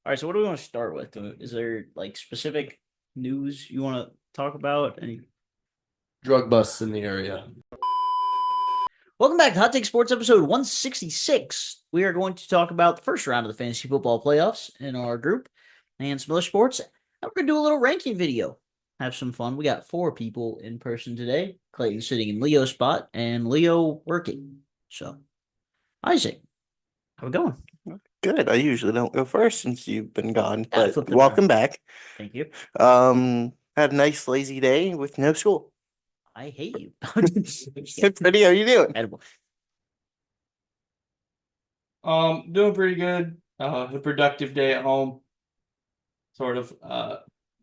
All right, so what do we want to start with? Is there like specific news you want to talk about? Drug busts in the area. Welcome back to Hot Take Sports episode 166. We are going to talk about the first round of the fantasy football playoffs in our group and some other sports. And we're going to do a little ranking video. Have some fun. We got 4 people in person today. Clayton sitting in Leo's spot and Leo working. So, Isaac, how we going? Good. I usually don't go first since you've been gone, Yeah, I but flipped it welcome around. back. Thank you. Had a nice lazy day with no school. I hate you. Hey, Freddie, how you doing? Edible. Doing pretty good. A productive day at home. Sort of.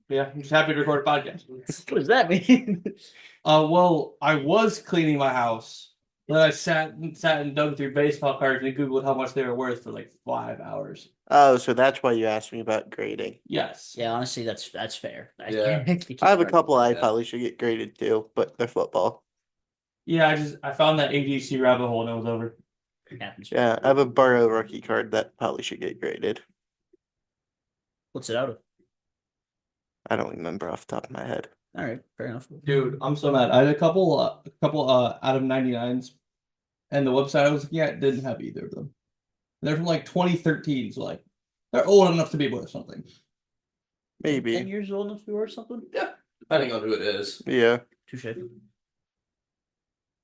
Yeah, I'm just happy to record a podcast. What does that mean? Well, I was cleaning my house. Then I sat and dug through baseball cards and Googled how much they were worth for like 5 hours. Oh, so that's why you asked me about grading. Yes. Yeah, honestly, that's fair. Yeah. I have a couple I Yeah. probably should get graded too, but they're football. Yeah, I found that ADHD rabbit hole and it was over. It happens. Yeah, I have a Burrow rookie card that probably should get graded. What's it out of? I don't remember off the top of my head. All right, fair enough. Dude, I'm so mad. I had a couple out of 99s, and the website I was looking at didn't have either of them. They're from like 2013, so like they're old enough to be worth something. 10 Maybe. years old enough to be worth something? Yeah, depending on who it is. Yeah. Touche.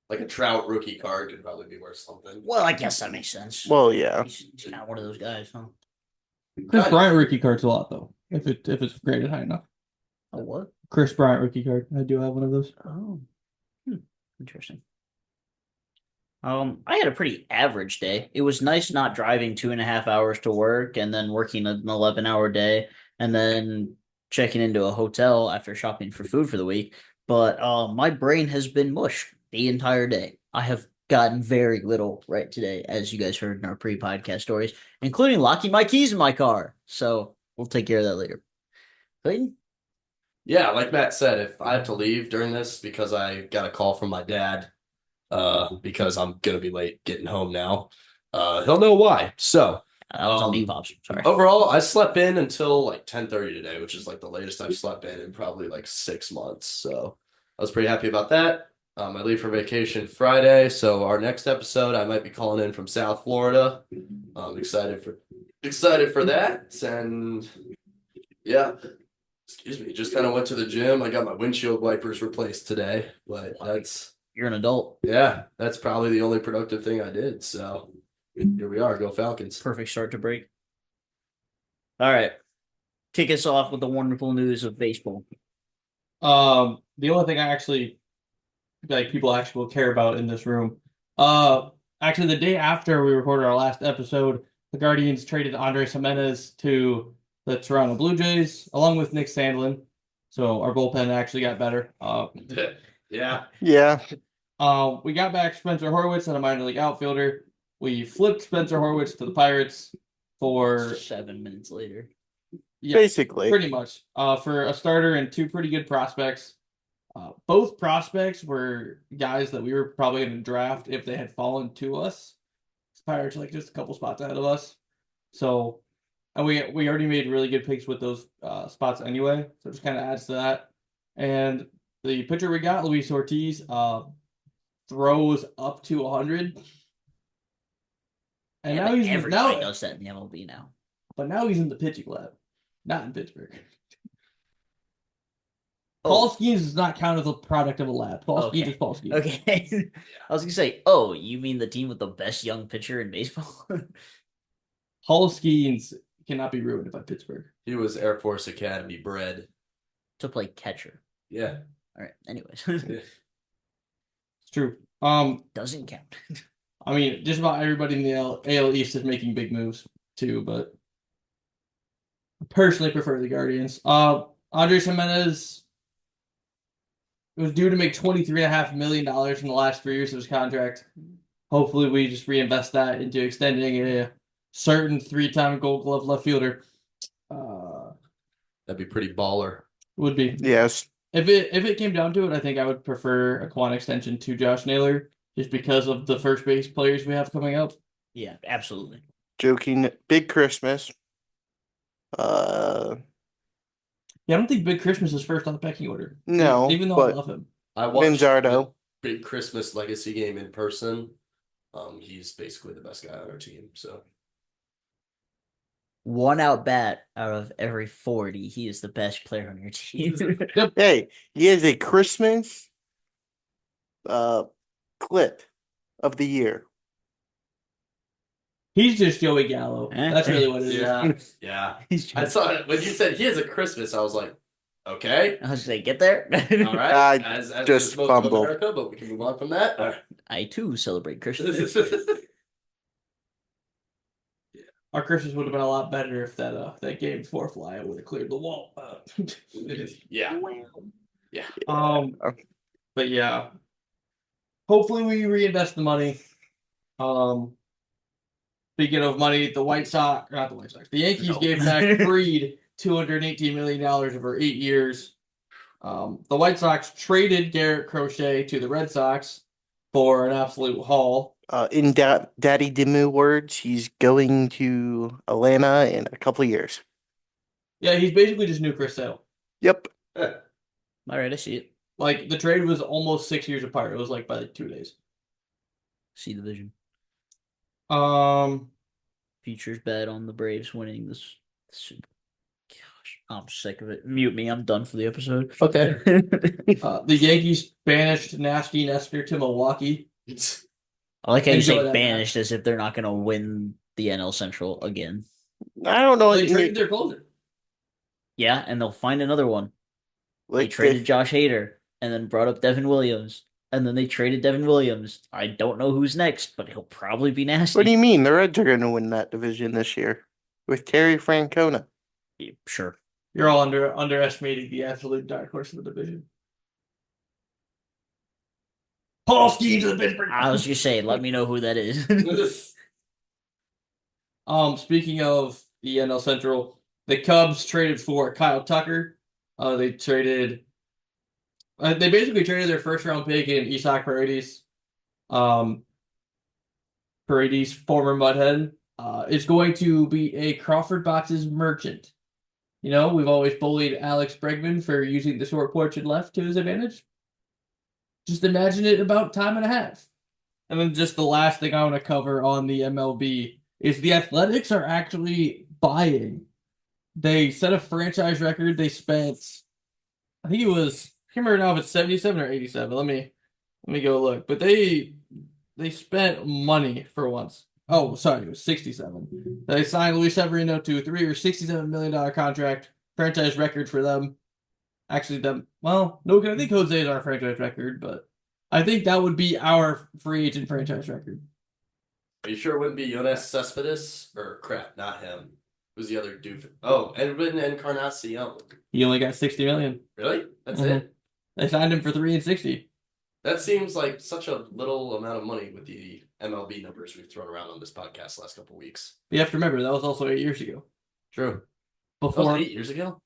Like a Trout rookie card could probably be worth something. Well, I guess that makes sense. Well, yeah. He's kind of one of those guys, huh? Chris Bryant rookie card's a lot though, if it's graded high enough. Oh, what? Chris Bryant rookie card. I do have one of those. Oh, interesting. I had a pretty average day. It was nice not driving 2.5 hours to work and then working an 11-hour day and then checking into a hotel after shopping for food for the week. But my brain has been mush the entire day. I have gotten very little right today, as you guys heard in our pre-podcast stories, including locking my keys in my car. So we'll take care of that later. Clayton? Yeah, like Matt said, if I have to leave during this because I got a call from my dad, because I'm gonna be late getting home now, he'll know why. So That was on me, Pops. Sorry. overall, I slept in until like 10:30 today, which is like the latest I've slept in probably like 6 months. So I was pretty happy about that. I leave for vacation Friday, so our next episode I might be calling in from South Florida. I'm excited for that, and yeah. Excuse me, just kind of went to the gym. I got my windshield wipers replaced today, but You're an adult. that's probably the only productive thing I did. So here we are. Go Falcons. Perfect start to break. All right. Kick us off with the wonderful news of baseball. The only thing I actually people actually will care about in this room. Actually the day after we recorded our last episode, the Guardians traded Andres Jimenez to the Toronto Blue Jays, along with Nick Sandlin. So our bullpen actually got better. Yeah. Yeah. We got back Spencer Horwitz and a minor league outfielder. We flipped Spencer Horwitz to the Pirates for 7 minutes later. yeah, Basically. pretty much for a starter and 2 pretty good prospects. Both prospects were guys that we were probably going to draft if they had fallen to us. The Pirates are like just a couple spots ahead of us. So, and we already made really good picks with those spots anyway. So it just kind of adds to that. And the pitcher we got, Luis Ortiz, throws up to 100. And Yeah, now but he's everybody now, does that in the MLB now. but now he's in the pitching lab, not in Pittsburgh. Oh. Paul Skeens does not count as a product of a lab. Paul Okay. Skeens is Paul Skeens. Okay. I was gonna say, oh, you mean the team with the best young pitcher in baseball? Paul Skeens cannot be ruined by Pittsburgh. He was Air Force Academy bred. To play catcher. Yeah. All right. Anyways, It's true. doesn't count. I mean, just about everybody in the AL East is making big moves too, but I personally prefer the Guardians. Andres Jimenez was due to make $23.5 million in the last 3 years of his contract. Hopefully, we just reinvest that into extending a certain 3-time Gold Glove left fielder. That'd be pretty baller. Would be. Yes. If it came down to it, I think I would prefer a quant extension to Josh Naylor just because of the first base players we have coming up. Yeah, absolutely. Joking. Big Christmas. Yeah, I don't think Big Christmas is first on the pecking order. No, Even though I but love him. I watched Manzardo. the big Christmas legacy game in person. He's basically the best guy on our team. So One out bat out of every 40. He is the best player on your team. Hey, he has a Christmas uh clip of the year. He's just Joey Gallo. Eh? That's really what it is. yeah. He's I saw it when you said he has a Christmas. I was like, okay, I was like, get there. all right. I As just is most of fumbled. America, but we can move on from that. All I too celebrate Christmas. right. Our Christmas would have been a lot better if that game 4 fly would have cleared the wall. Yeah. Um, but yeah, hopefully we reinvest the money. Speaking of money, the White Sox, not the White Sox, the Yankees No. gave Max Fried $218 million over 8 years. The White Sox traded Garrett Crochet to the Red Sox for an absolute haul. In Daddy Dimu words, he's going to Atlanta in a couple of years. Yeah, he's basically just new Chris Sale. Yep. All right, I see it. Like the trade was almost 6 years apart. It was like by like 2 days. See the vision. Um, Futures bet on the Braves winning this. Gosh, I'm sick of it. Mute me. I'm done for the episode. Okay. the Yankees banished Nasty Nestor to Milwaukee. I like how you Enjoy say that, banished as if they're not going to win the NL Central again. I don't know. They traded their closer. Yeah, and they'll find another one. They Like traded Josh Hader and then brought up Devin Williams. And then they traded Devin Williams. I don't know who's next, but he'll probably be nasty. what do you mean? The Reds are going to win that division this year with Terry Francona. Yeah, sure. You're all underestimating the absolute dark horse of the division. Paul Skeens of the Pittsburgh. I was just saying, let me know who that is. Speaking of the NL Central, the Cubs traded for Kyle Tucker. They basically traded their first round pick in Isaac Paredes. Paredes, former Mudhead, is going to be a Crawford Boxes merchant. You know, we've always bullied Alex Bregman for using the short porch and left to his advantage. Just imagine it about time and a half. And then just the last thing I want to cover on the MLB is the Athletics are actually buying. They set a franchise record. They spent, I think it was, I can't remember now if it's 77 or 87. Let me go look. But they spent money for once. Oh, sorry, it was 67. They signed Luis Severino to a 3-year, $67 million contract, franchise record for them. Actually, no, I think Jose is our franchise record, but I think that would be our free agent franchise record. Are you sure it wouldn't be Jonas Cespedes? Or crap, not him. Who's the other dude? Oh, Edwin Encarnacion. He only got 60 million. Really? That's Mhm. it? They signed him for 3 and 60. That seems like such a little amount of money with the MLB numbers we've thrown around on this podcast the last couple of weeks. But you have to remember that was also 8 years ago. True. That was Before 8 years ago?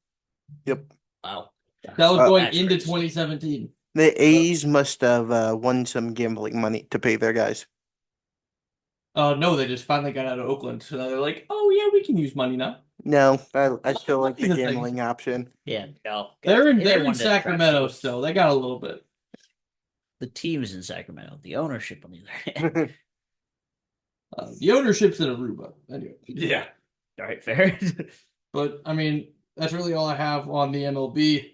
Yep. Wow. that was going That's into crazy. 2017. The A's must have won some gambling money to pay their guys. No, they just finally got out of Oakland, so now they're like, oh yeah, we can use money now. No, I still like the The thing. gambling option. Yeah, no. They're in They wanted to Sacramento draft still. They got a little bit. The team's in Sacramento. The ownership on the other hand. The ownership's in Aruba. Anyway. Yeah. All right, fair. But, I mean, that's really all I have on the MLB.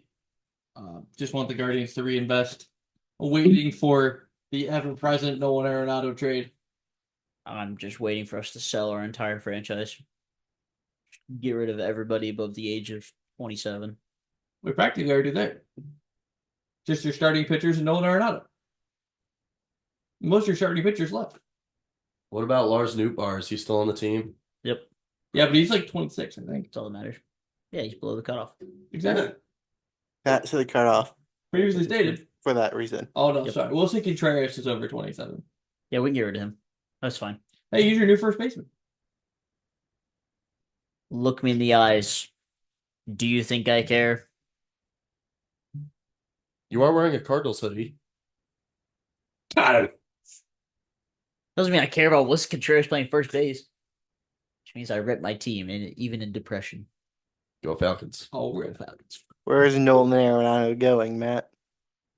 Just want the Guardians to reinvest. Waiting for the ever-present Nolan Arenado trade. I'm just waiting for us to sell our entire franchise. Get rid of everybody above the age of 27. We're practically already there. Just your starting pitchers and Nolan Arenado. Most of your starting pitchers left. What about Lars Nootbaar? Is he still on the team? Yep, Yeah, but he's like 26, I think. that's all that matters. Yeah, he's below the cutoff. Exactly. That's the cutoff Previously stated. for that reason. Oh, no, Yep. sorry. Wilson Contreras is over 27. Yeah, we can get rid of him. That's fine. Hey, he's your new first baseman. Look me in the eyes. Do you think I care? You are wearing a Cardinals hoodie. God. Doesn't mean I care about Wilson Contreras playing first base. Which means I rep my team, and even in depression. Go Falcons. Oh, Go rip. Falcons. Where is Nolan Arenado going, Matt?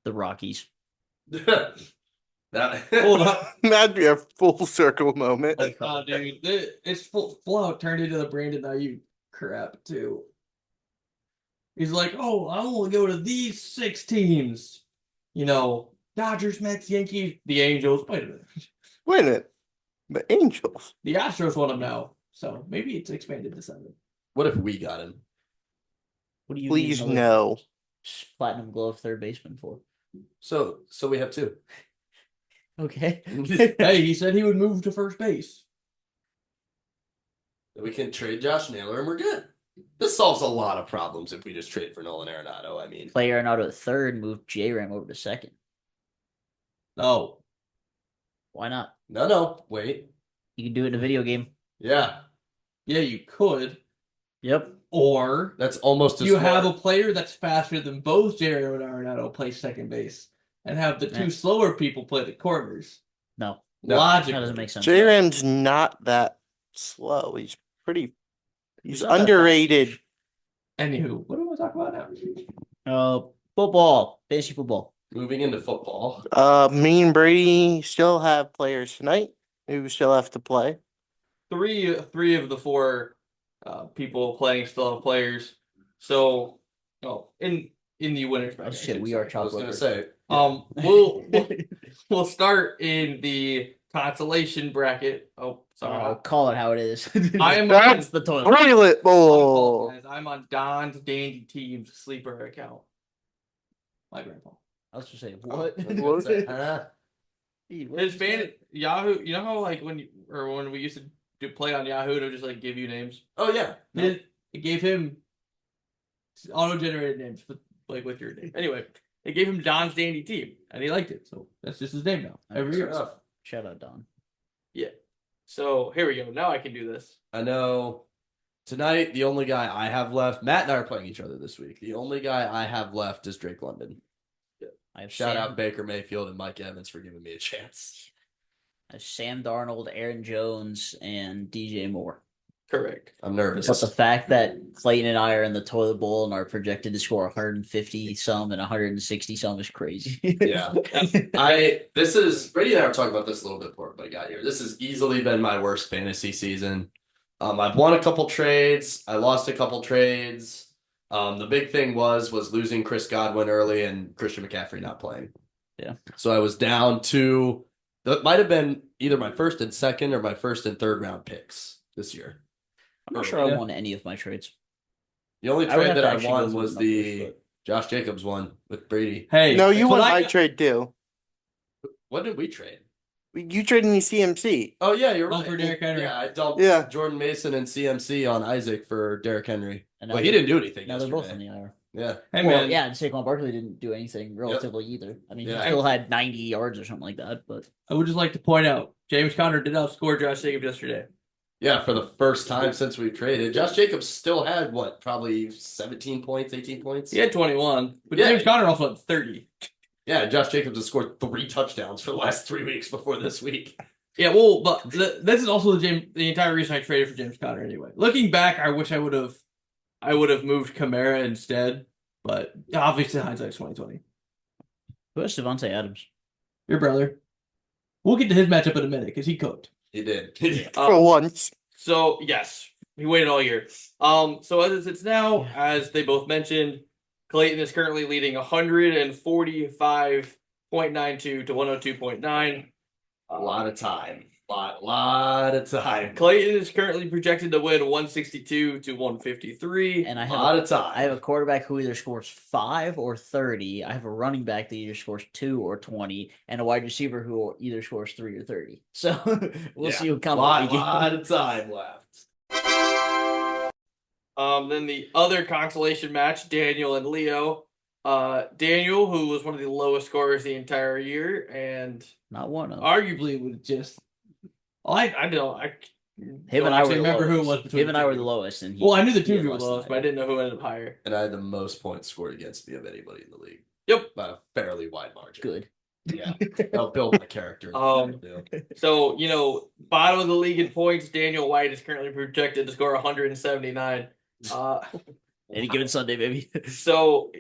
The Rockies. That- Hold up. That'd be a full circle moment. Oh, dude, it's full out turned into the Brandon Ayuk crap too. He's like, oh, I want to go to these 6 teams. You know, Dodgers, Mets, Yankees, the Angels. Wait a minute. Wait a minute. The Angels. The Astros want him now. So maybe it's expanded to 7. What if we got him? What do you Please need another no. platinum glove third baseman for? So we have 2. Okay. Hey, he said he would move to first base. We can trade Josh Naylor and we're good. This solves a lot of problems if we just trade for Nolan Arenado. I mean, Play Arenado at third, move J-Ram over to second. No. Why not? no, wait. You can do it in a video game. Yeah, Yeah, you could. Yep. Or that's almost as you smart. have a player that's faster than both Jerry and Arenado play second base and have the 2 slower people play the corners. No. No, Logically. That doesn't make sense. J-Ram's not that slow. He's He's not that underrated. Anywho, what do we talk about now? Football. Fantasy football. Moving into football. Me and Brady still have players tonight who still have to play. Three of the 4 people playing still have players. So, in the winners bracket. Oh shit, we I are should say. I was chocolate. gonna say. We'll start in the consolation bracket. Oh, sorry. Call it how it is. I am That's the toilet. Toilet bowl. I'm on Don's Dandy Team's sleeper account. My grandpa. I was just saying, what? What's that? His fan Yahoo. You know how like when we used to play on Yahoo, to just like give you names. Oh yeah. It gave him auto-generated names with your name. Anyway, it gave him Don's Dandy Team, and he liked it, so that's just his name now. Every year. Shout out Don. Yeah. So here we go. Now I can do this. I know. Tonight, the only guy I have left, Matt and I are playing each other this week. The only guy I have left is Drake London. I have Shout out Baker Mayfield and Mike Evans for giving me a chance. I have Sam Darnold, Aaron Jones, and DJ Moore. Correct. I'm nervous. But the fact that Clayton and I are in the toilet bowl and are projected to score 150 some and 160 some is crazy. Yeah. Brady and I were talking about this a little bit before I got here. This has easily been my worst fantasy season. I've won a couple trades. I lost a couple trades. The big thing was losing Chris Godwin early and Christian McCaffrey not playing. Yeah. So I was down to that might have been either my first and second or my first and third round picks this year. I'm not sure I won any of my trades. The only I would trade have that to I actually won go through was the numbers, the but- Josh Jacobs one with Brady. Hey, No, you but won I- my trade too. What did we trade? You traded me CMC. Oh yeah, you're Oh, right. for Derrick Henry. Yeah, I dumped Yeah. Jordan Mason and CMC on Isaac for Derrick Henry. And now Well, he didn't do anything. Now they're both yesterday. in the IR. Yeah. Hey Well, man, yeah, and Saquon Barkley didn't do anything relatively either. I mean, Yeah. he still had 90 yards or something like that, but I would just like to point out James Conner did outscore Josh Jacobs yesterday. Yeah, for the first time since we've traded. Josh Jacobs still had probably 17 points, 18 points? He had 21, but Yeah. James Conner also had 30. Yeah, Josh Jacobs has scored 3 touchdowns for the last 3 weeks before this week. Yeah, well, but this is also the entire reason I traded for James Conner anyway. Looking back, I wish I would have moved Kamara instead, but obviously hindsight's 2020. who has Devontae Adams? Your brother. We'll get to his matchup in a minute because he cooked. He did. For once. So yes, he waited all year. So as it sits now, as they both mentioned, Clayton is currently leading 145.92 to 102.9. A lot of time. Lot of time. Clayton is currently projected to win 162 to 153. And A lot of time. I have a quarterback who either scores 5 or 30. I have a running back that either scores 2 or 20, and a wide receiver who either scores 3 or 30. So we'll see who comes lot of time left. Then the other consolation match, Daniel and Leo. Daniel, who was one of the lowest scorers the entire year, and Not one of them. arguably would just. I don't. I Him don't and I were actually the remember who it lowest. was between Him and the I two were of the you. lowest, and Well, I knew the two he of you were had the less lowest, than but I I didn't know who ended up higher. And I had the most points scored against me of anybody in the league. Yep. By a fairly wide margin. Good. Yeah. That'll build my character. So, bottom of the league in points, Daniel White is currently projected to score 179. Any given Sunday, baby. So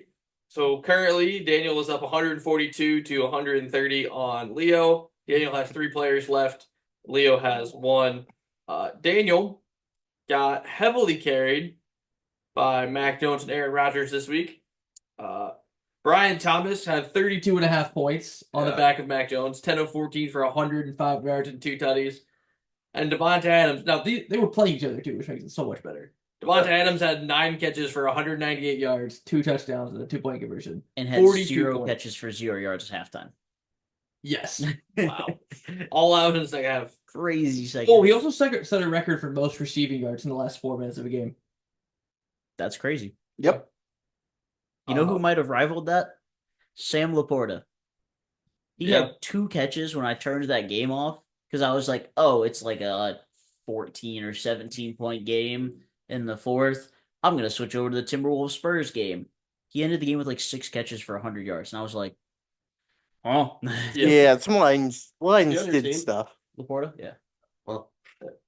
currently Daniel is up 142 to 130 on Leo. Daniel has 3 players left. Leo has 1. Daniel got heavily carried by Mac Jones and Aaron Rodgers this week. Brian Thomas had 32.5 points on the back of Mac Jones, 10 of 14 for 105 yards and 2 tutties. And Devontae Adams, now they were playing each other too, which makes it so much better. Devontae Adams had 9 catches for 198 yards, 2 touchdowns, and a 2-point conversion. And had 0 points. catches for 0 yards at halftime. Yes. Wow. All out in the second half. Crazy second. Oh, he also set a record for most receiving yards in the last 4 minutes of a game. That's crazy. Yep. You know who might have rivaled that? Sam Laporta. He had 2 catches when I turned that game off because I was like, oh, it's like a 14 or 17 point game in the 4th. I'm going to switch over to the Timberwolves Spurs game. He ended the game with like 6 catches for 100 yards. And I was like, oh. Yeah, it's Lions Yeah, did team. stuff. Laporta? Yeah. Well,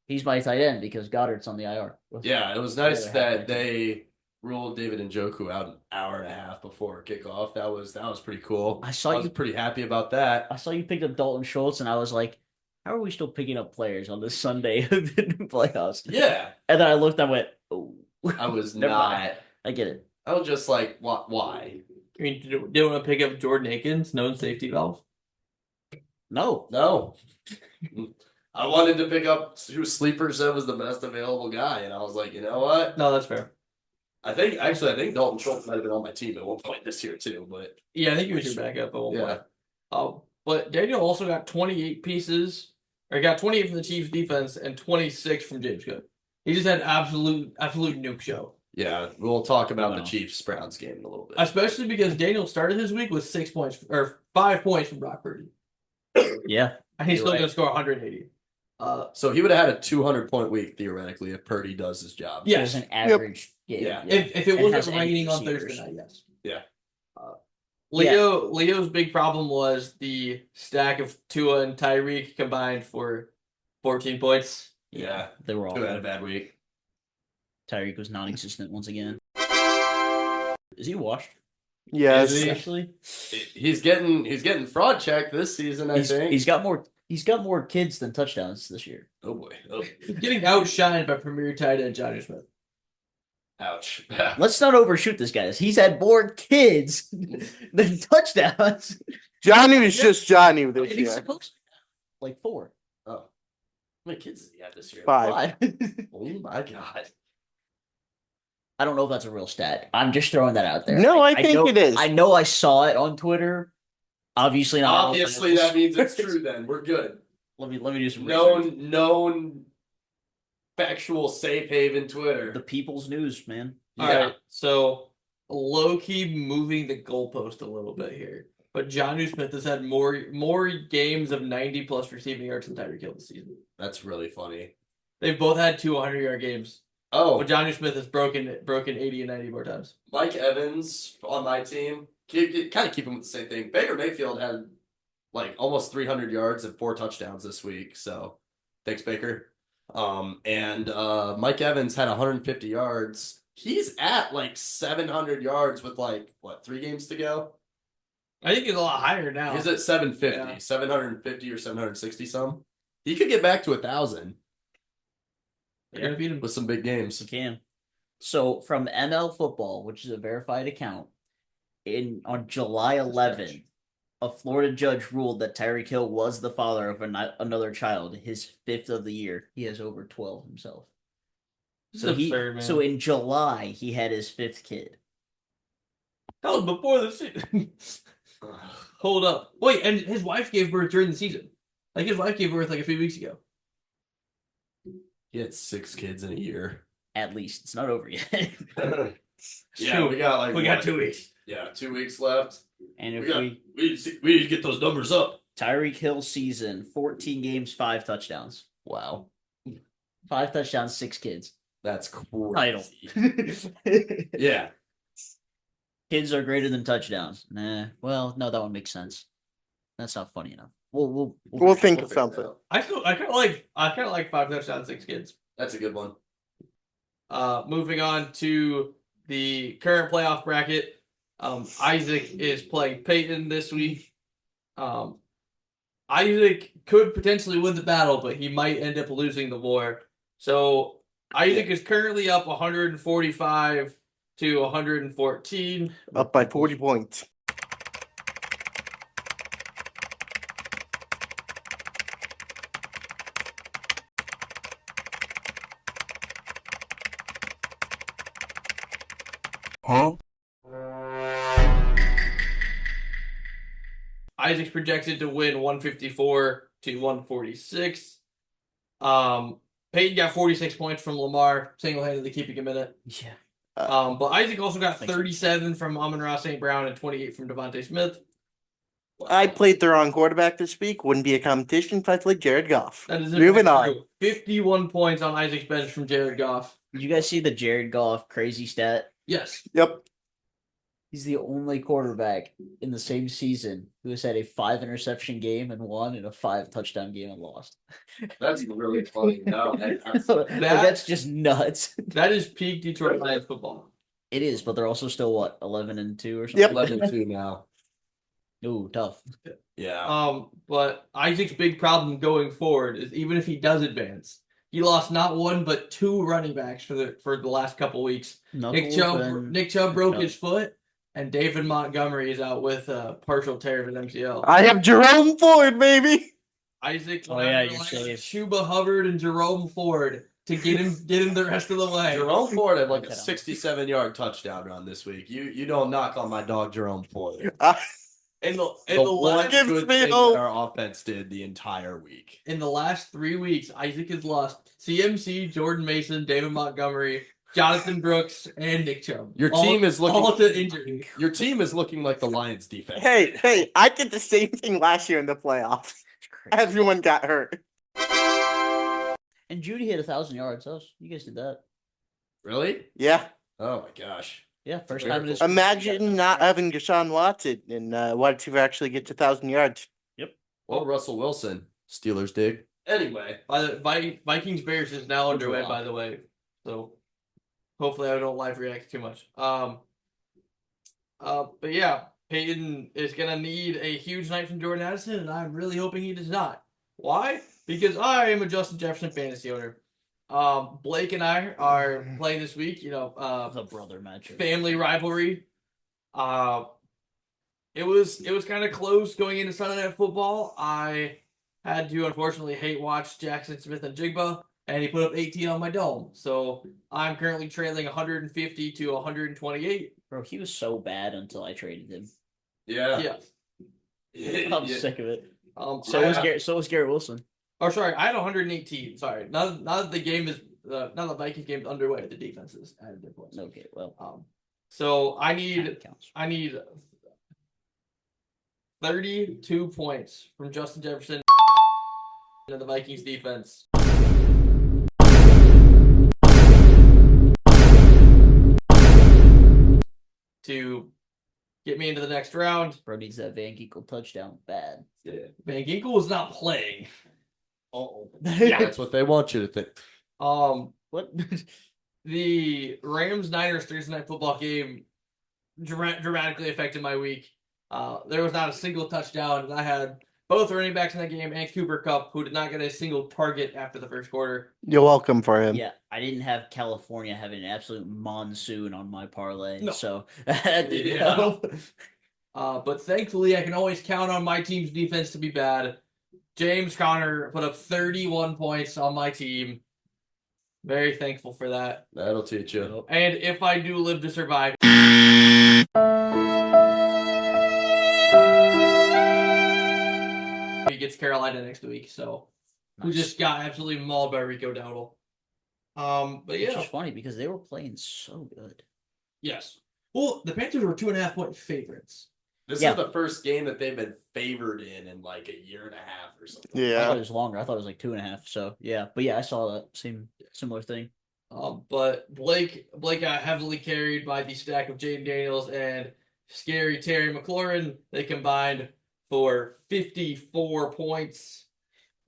he's my tight end because Goddard's on the IR. yeah, it was nice that they ruled David Njoku out an hour and a half before kickoff. That was pretty cool. I was pretty happy about that. I saw you picked up Dalton Schultz, and I was like, how are we still picking up players on this Sunday in the playoffs? Yeah. And then I looked, I went, oh. I was Never not. mind. I get it. I was just like, why? I mean, do you want to pick up Jordan Akins, known safety valve? No. No. I wanted to pick up who Sleeper said was the best available guy, and I was like, you know what? No, that's fair. I think Dalton Schultz might have been on my team at one point this year too, but Yeah, I think he was your backup at one point. But Daniel also got 28 pieces, or got 28 from the Chiefs defense and 26 from James Cook. He just had absolute nuke show. yeah, we'll talk about the Chiefs Browns game in a little bit. Especially because Daniel started his week with 6 points or 5 points from Brock Purdy. Yeah. And he's You're still right. going to score 180. So he would have had a 200-point week theoretically if Purdy does his job. It was an average game. Yeah. If it And has wasn't eight raining on receivers. Thursday night, yes. Yeah. Leo's big problem was the stack of Tua and Tyreek combined for 14 points. Yeah. They were all. Who had a bad week. Tyreek was non-existent once again. Is he washed? Yes. Is he? Actually, He's getting fraud checked this season, I think. he's got more kids than touchdowns this year. Oh boy. Oh. He's getting outshined by premier tight end Johnny Smith. Ouch. Let's not overshoot this, guys. He's had more kids than touchdowns. Johnny was just Johnny this And he's year. supposed to like 4. Oh. How many kids does he have this year? 5. Oh my god. I don't know if that's a real stat. I'm just throwing that out there. No, I think know, it is. I know I saw it on Twitter. Obviously not. Obviously that means it's true then. We're good. Let me do some research. Known factual safe haven Twitter. The People's News, man. All right, so low-key moving the goalpost a little bit here. But Johnny Smith has had more games of 90-plus receiving yards than Tyreek Hill this season. That's really funny. They've both had 200-yard games. Oh, But Johnny Smith has broken 80 and 90 more times. Mike Evans on my team. Kind of keep him with the same thing. Baker Mayfield had like almost 300 yards and 4 touchdowns this week. So thanks, Baker. And Mike Evans had 150 yards. He's at like 700 yards with like 3 games to go. I think he's a lot higher now. He's at 750, Yeah. 750 or 760 some. He could get back to 1,000 They're gonna beat him. with some big games. You can. So from ML Football, which is a verified account, on July 11th, a Florida judge ruled that Tyreek Hill was the father of another child, his 5th of the year. He has over 12 himself. This So is absurd, man. so in July he had his 5th kid. That was before the season. Hold up. Wait, and his wife gave birth during the season. Like his wife gave birth like a few weeks ago. He had 6 kids in a year. At least it's not over yet. Yeah, we got 2 weeks. Yeah, 2 weeks left. And if we need to get those numbers up. Tyreek Hill season, 14 games, 5 touchdowns. Wow, 5 touchdowns, 6 kids. that's crazy. Title. Yeah, Kids are greater than touchdowns. Nah. Well, no, that one makes sense. That's not funny enough. We'll We'll think of figure something. that out. I kind of like 5 touchdowns, 6 kids. That's a good one. Moving on to the current playoff bracket, Isaac is playing Peyton this week. Isaac could potentially win the battle, but he might end up losing the war. So Isaac is currently up 145 to 114. Up by 40 points. Huh? Isaac's projected to win 154 to 146. Peyton got 46 points from Lamar, single-handedly keeping him in it. Yeah. But Isaac also got Thanks. 37 from Amon-Ra St. Brown and 28 from Devontae Smith. I played the wrong quarterback this week. Wouldn't be a competition if I played Jared Goff. That is Moving on. true. 51 points on Isaac's bench from Jared Goff. Did you guys see the Jared Goff crazy stat? Yes. Yep. He's the only quarterback in the same season who has had a 5 interception game and won, and a 5 touchdown game and lost. That's really funny. No, That's just nuts. That is peak Detroit Lions football. It is, but they're also still what, 11-2 or something? Yep. 11-2 now. Ooh, tough. Yeah. But Isaac's big problem going forward is even if he does advance, he lost not one but 2 running backs for the last couple weeks. Nick Chubb broke his foot, and David Montgomery is out with a partial tear of an MCL. I have Jerome Ford, baby. Isaac, Oh yeah, you're safe. Chuba Hubbard and Jerome Ford to get him the rest of the way. Jerome Ford had like a 67-yard touchdown run this week. You don't knock on my dog Jerome Ford. In the one last good thing that our offense did the entire week. In the last 3 weeks, Isaac has lost CMC, Jordan Mason, David Montgomery, Jonathan Brooks, and Nick Chubb. Your team is looking all to injury. Your team is looking like the Lions defense. Hey, I did the same thing last year in the playoffs. Everyone got hurt. And Judy hit 1,000 yards. You guys did that. Really? Yeah. Oh my gosh. Yeah, first time in his Imagine not having Deshaun Watson and wide receiver actually get to 1,000 yards. Well, Russell Wilson, Steelers dig. Anyway, Vikings Bears is now underway, by the way. So hopefully I don't live react too much. But yeah, Peyton is gonna need a huge night from Jordan Addison, and I'm really hoping he does not. Why? Because I am a Justin Jefferson fantasy owner. Blake and I are playing this week. the brother match. Family rivalry. It was kind of close going into Sunday Night Football. I had to unfortunately hate watch Jackson Smith and Jigba, and he put up 18 on my dome. So I'm currently trailing 150 to 128. Bro, he was so bad until I traded him. yeah. I'm sick of it. So was Garrett Wilson. Oh, sorry, I had 118. Sorry, now that the game is now the Vikings game is underway, the defenses added their points. Okay, well, so I that counts. need 32 points from Justin Jefferson and the Vikings defense. To get me into the next round. Bro needs that Van Ginkel touchdown bad. Yeah. Van Ginkel was not playing. Uh-oh. Yeah, that's what they want you to think. What? The Rams-Niners Thursday Night Football game dramatically affected my week. There was not a single touchdown, and I had both running backs in that game and Cooper Kupp, who did not get a single target after the first quarter. You're welcome for him. Yeah, I didn't have California having an absolute monsoon on my parlay, No. so that didn't Yeah. help. But thankfully, I can always count on my team's defense to be bad. James Conner put up 31 points on my team. Very thankful for that. That'll teach you. And if I do live to survive, he gets Carolina next week. So who just got absolutely mauled by Rico Dowdle. But yeah, Which is funny because they were playing so good. yes. Well, the Panthers were 2.5-point favorites. This Yeah. is the first game that they've been favored in like a year and a half or something. I thought Yeah. it was longer. I thought it was like 2.5. So yeah, but yeah, I saw that similar thing. But Blake got heavily carried by the stack of Jaden Daniels and scary Terry McLaurin. They combined for 54 points.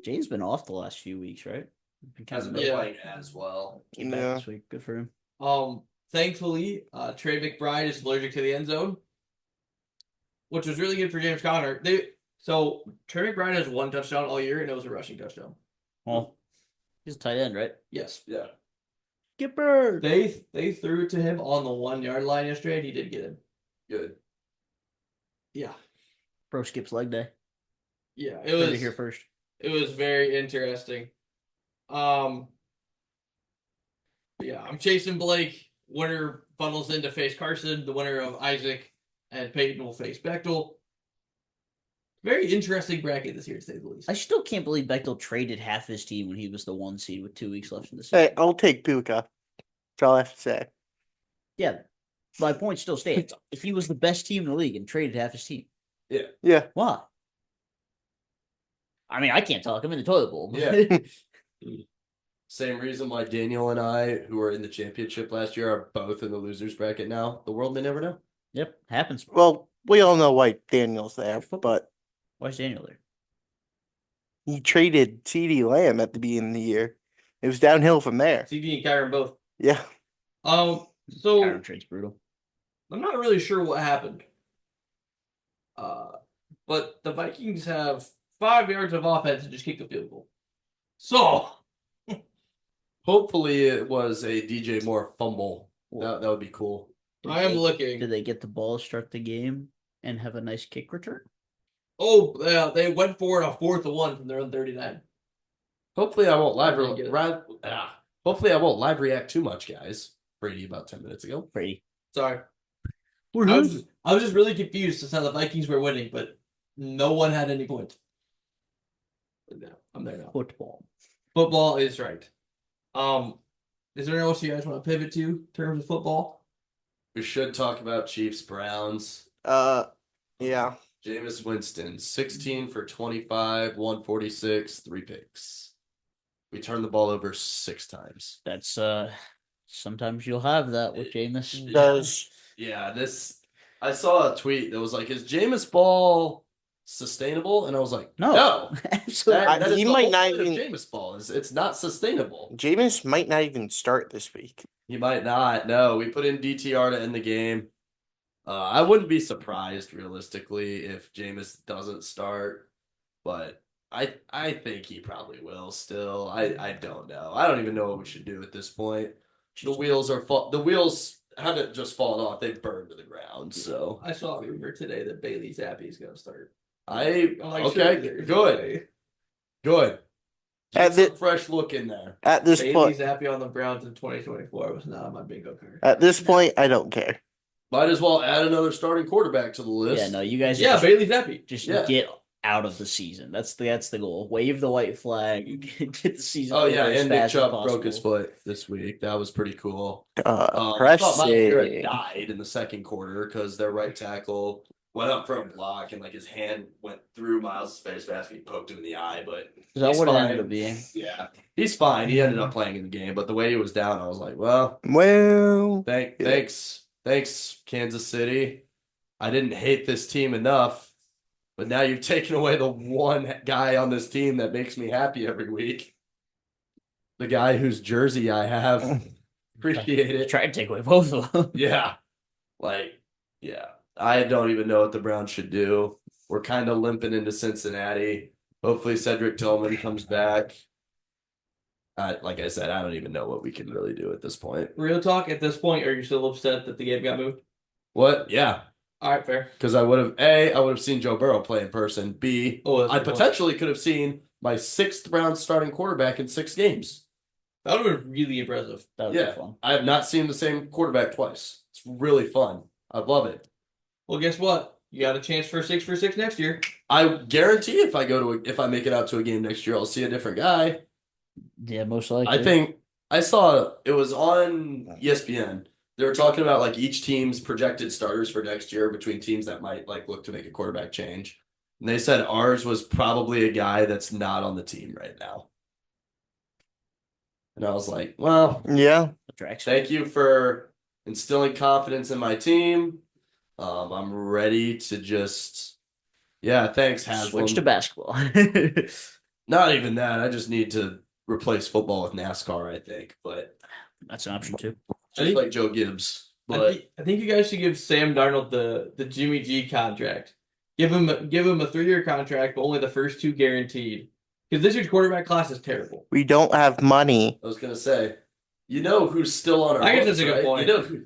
Jaden's been off the last few weeks, right? Hasn't been Yeah. playing as well. Came back Yeah. this week. Good for him. Thankfully, Trey McBride is allergic to the end zone, which was really good for James Conner. So Trey McBride has 1 touchdown all year, and it was a rushing touchdown. Well, he's a tight end, right? Yes. Yeah. Skipper. They threw it to him on the 1 yard line yesterday, and he did get him. Good. Yeah. Pro skips leg day. Yeah. It Heard it was here first. It was very interesting. Yeah, I'm chasing Blake. Winner funnels in to face Carson. The winner of Isaac and Peyton will face Bechtel. Very interesting bracket this year, to say the least. I still can't believe Bechtel traded half his team when he was the 1 seed with 2 weeks left in the season. Hey, I'll take Puka. That's all I have to say. Yeah, my point still stands. If he was the best team in the league and traded half his team, Yeah. why? I mean, I can't talk. I'm in the toilet bowl. Yeah. Same reason why Daniel and I, who were in the championship last year, are both in the losers bracket now. The world may never know. Yep, happens. Well, we all know why Daniel's there, but Why's Daniel there? he traded CeeDee Lamb at the beginning of the year. It was downhill from there. CD and Kyron both. Yeah. So Kyron trade's brutal. I'm not really sure what happened. But the Vikings have 5 yards of offense and just kicked the field goal. So Hopefully, it was a DJ Moore fumble. That would be cool. I am looking. Did they get the ball, start the game, and have a nice kick return? Oh, yeah, they went for it on 4th and 1 from their own 39. Hopefully, I won't I didn't get it. Hopefully, I won't live react too much, guys. Brady about 10 minutes ago. Brady. Sorry. I was just really confused as to how the Vikings were winning, but no one had any points. No, I'm there now. Football. Football is right. Is there anything else you guys want to pivot to in terms of football? We should talk about Chiefs Browns. Yeah. Jameis Winston, 16 for 25, 146, 3 picks. We turned the ball over 6 times. That's sometimes you'll have that with Jameis. Does Yeah, I saw a tweet that was like, is Jameis ball sustainable? And I was like, no. Absolutely. That is He the might whole not point of even- Jameis ball. It's not sustainable. Jameis might not even start this week. He might not. No, we put in DTR to end the game. I wouldn't be surprised, realistically, if Jameis doesn't start, but I think he probably will still. I don't know. I don't even know what we should do at this point. The wheels haven't just fallen off; they've burned to the ground. So I saw a rumor today that Bailey Zappi's going to start. okay, there's no way. good. At Get the- some fresh look in there. At this Bailey point, Zappi on the Browns in 2024 was not on my bingo card. at this point, I don't care. Might as well add another starting quarterback to the list. Yeah, no, you guys Yeah, Bailey Zappi. just Yeah. get out of the season. That's the goal. Wave the white flag. Get the season. Oh yeah, over as and Nick fast as Chubb broke his possible. foot this week. That was pretty cool. I thought Miles Garrett Pressing. died in the second quarter because their right tackle went up for a block and like his hand went through Miles' face fast. He poked him in the eye, but Is that he's what it fine. ended up being? Yeah, he's fine. He ended up playing in the game, but the way he was down, I was like, well, Well, thanks, Kansas City. I didn't hate this team enough, but now you've taken away the one guy on this team that makes me happy every week. The guy whose jersey I have. Appreciate it. Try to take away both of them. Yeah. I don't even know what the Browns should do. We're kind of limping into Cincinnati. Hopefully Cedric Tillman comes back. Like I said, I don't even know what we can really do at this point. Real talk, at this point, are you still upset that the game got moved? What? Yeah. All right, fair. Because I would have seen Joe Burrow play in person. B, Oh, I potentially could have seen my 6th round starting quarterback in 6 games. That would have been really impressive. That would Yeah. be fun. I have not seen the same quarterback twice. It's really fun. I love it. Well, guess what? You got a chance for 6 for 6 next year. I guarantee if I make it out to a game next year, I'll see a different guy. Yeah, most likely. I think I saw it was on ESPN. They were talking about like each team's projected starters for next year between teams that might like look to make a quarterback change. And they said ours was probably a guy that's not on the team right now. And I was like, well, yeah. thank you for instilling confidence in my team. I'm ready to just, thanks, Haslam. Switch to basketball. Not even that. I just need to replace football with NASCAR, I think. But That's an option too. just like Joe Gibbs. I But think, I think you guys should give Sam Darnold the Jimmy G contract. Give him a 3-year contract, but only the first 2 guaranteed. Because this year's quarterback class is terrible. We don't have money. I was gonna say, you know who's still on our I guess books, that's a good right? point. You know who?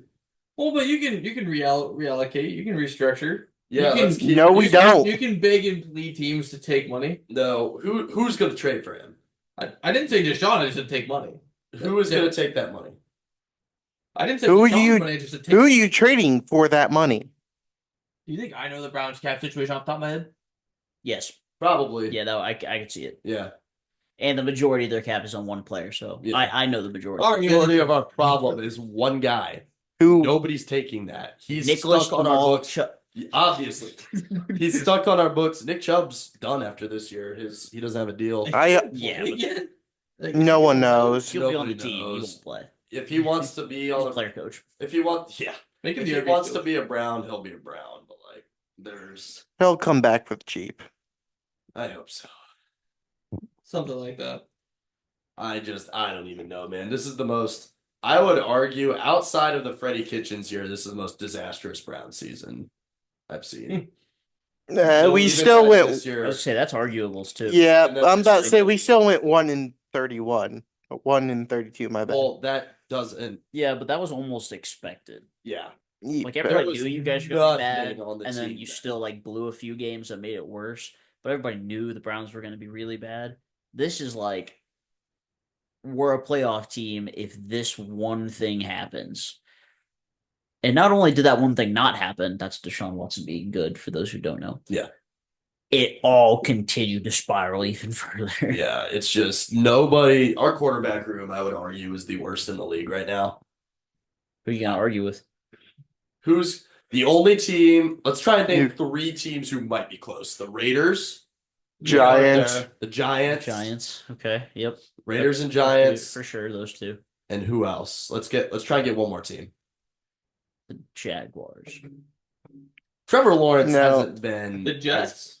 Well, but you can reallocate, you can restructure. Yeah, You can- let's keep. No, we don't. You can beg and plead teams to take money. No, who's gonna trade for him? I didn't say Deshaun, I just said take money. Who is gonna take that money? I didn't say Who are Deshaun's you- money, I just said take. Who are you trading for that money? Do you think I know the Browns cap situation off the top of my head? Yes. Probably. Yeah, that I could see it. Yeah. And the majority of their cap is on one player, so Yeah. I know the majority. Our majority of our problem is one guy. Who? Nobody's taking that. He's Nicholas stuck on our Jamal books. Obviously, he's stuck on our books. Nick Chubb's done after this year. He doesn't have a deal. Yeah, but Like, No one knows. he'll be on the Nobody team. He knows. won't play. If he wants to be He's on a a player coach. if he wants, yeah. Make him If the he RB wants too. to be a Brown, he'll be a Brown. But like, there's, He'll come back for the cheap. I hope so. Something like that. I don't even know, man. This is the most. I would argue outside of the Freddie Kitchens year, this is the most disastrous Brown season I've seen. So We even still back went. this I year. was say that's arguables too. Yeah, And that's I'm about to just say like- we still went 1-31. 1-32. My bad. Well, that doesn't. Yeah, but that was almost expected. Yeah. Like There everybody was knew you guys were gonna be nothing bad, on the and then team you then. still like blew a few games that made it worse. But everybody knew the Browns were gonna be really bad. This is like we're a playoff team if this one thing happens. And not only did that one thing not happen, that's Deshaun Watson being good, for those who don't know. Yeah. It all continued to spiral even further. Yeah, it's just nobody. Our quarterback room, I would argue, is the worst in the league right now. Who are you gonna argue with? Who's the only team? Let's try and name 3 teams who might be close. The Raiders, Giants. the Giants, Giants. Okay. Yep. Raiders and For Giants, sure, those two. and who else? Let's try and get one more team. The Jaguars. Trevor Lawrence No. hasn't been The Jets.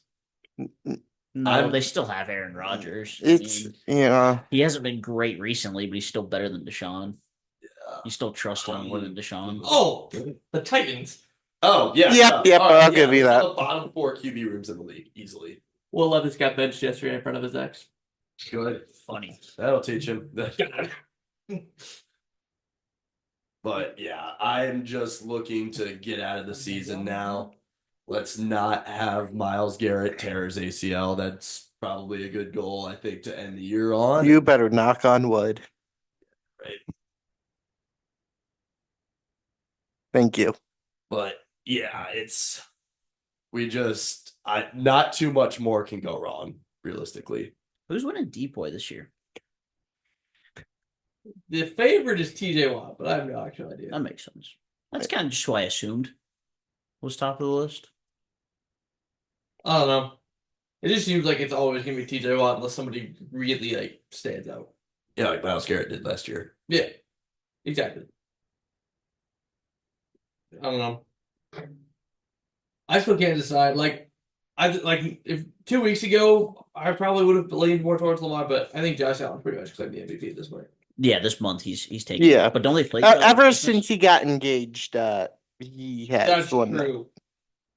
No, they still have Aaron Rodgers. I It's mean, yeah. he hasn't been great recently, but he's still better than Deshaun. Yeah. You still trust him more than Deshaun. Oh, the Titans. Oh yeah, Yep, no. yep, All right, I'll give you those are that. The bottom 4 QB rooms in the league, easily. Will Levis got benched yesterday in front of his ex. Good. Funny. That'll teach him. But yeah, I'm just looking to get out of the season now. Let's not have Myles Garrett tear his ACL. That's probably a good goal, I think, to end the year on. You better knock on wood. Right. Thank you. But yeah, not too much more can go wrong, realistically. Who's winning Depoy this year? The favorite is TJ Watt, but I have no actual idea. That makes sense. That's kind of just who I assumed was top of the list. I don't know. It just seems like it's always gonna be TJ Watt unless somebody really like stands out. Yeah, like Myles Garrett did last year. Yeah, exactly. I don't know. I still can't decide. If 2 weeks ago I probably would have leaned more towards Lamar, but I think Josh Allen's pretty much claimed the MVP at this point. Yeah, this month he's taking. Yeah. But don't they play? Ever since he got engaged, he has That's won that. true.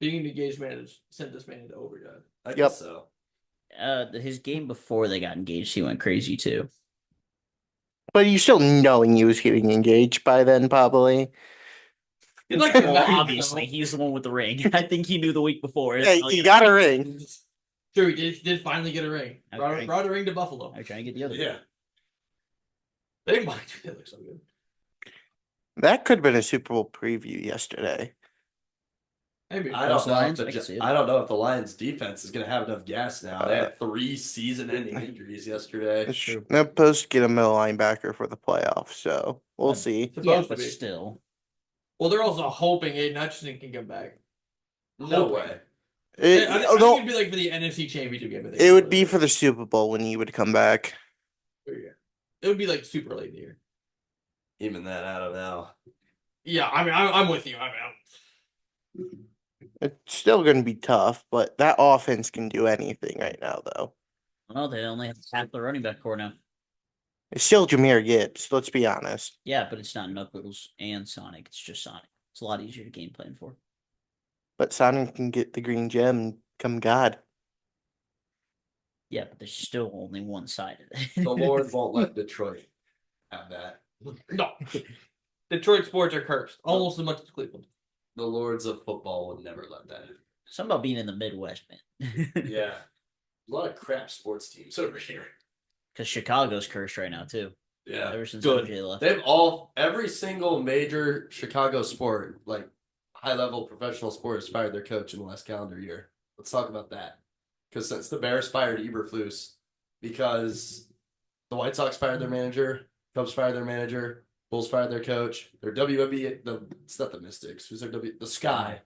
Being an engaged man has sent this man into overdrive. I Yep. guess so. His game before they got engaged, he went crazy too. But you still knowing he was getting engaged by then, probably. He'd like Well, obviously, he's the one with the ring. I think he knew the week before. Hey, Oh, he yeah. got a ring. True, he did finally get a ring. Okay. Brought a ring to Buffalo. I'm trying to get the other. Yeah. They might. They look so good. That could have been a Super Bowl preview yesterday. Maybe. I Those don't know. Lions, If I can see it. I don't know if the Lions defense is going to have enough gas now. They had 3 season-ending injuries yesterday. It's true. They're supposed to get a middle linebacker for the playoffs, so we'll Yeah. see. Supposed Yeah, to but be. still. Well, they're also hoping Aiden Hutchinson can come back. No way. It, I think although it'd be like for the NFC Championship game. I think. it would be for the Super Bowl when he would come back. Yeah. It would be like super late in the year. Even that, I don't know. Yeah, I mean, I'm with you. I mean, It's still going to be tough, but that offense can do anything right now, though. Well, they only have half the running back core now. It's still Jahmyr Gibbs. Let's be honest. Yeah, but it's not Knuckles and Sonic. It's just Sonic. It's a lot easier to game plan for. But Sonic can get the green gem and become God. Yeah, but there's still only one side of it. The Lord won't let Detroit have that. No. Detroit sports are cursed, almost as much as Cleveland. The Lords of football would never let that happen. Something about being in the Midwest, man. Yeah. A lot of crap sports teams over here. Because Chicago's cursed right now too. Yeah. Ever since Good. OJ left. They've every single major Chicago sport, like high level professional sport, has fired their coach in the last calendar year. Let's talk about that. Because since the Bears fired Eberflus, because the White Sox fired their manager, Cubs fired their manager, Bulls fired their coach, their WNBA, it's not the Mystics, who's their the Sky.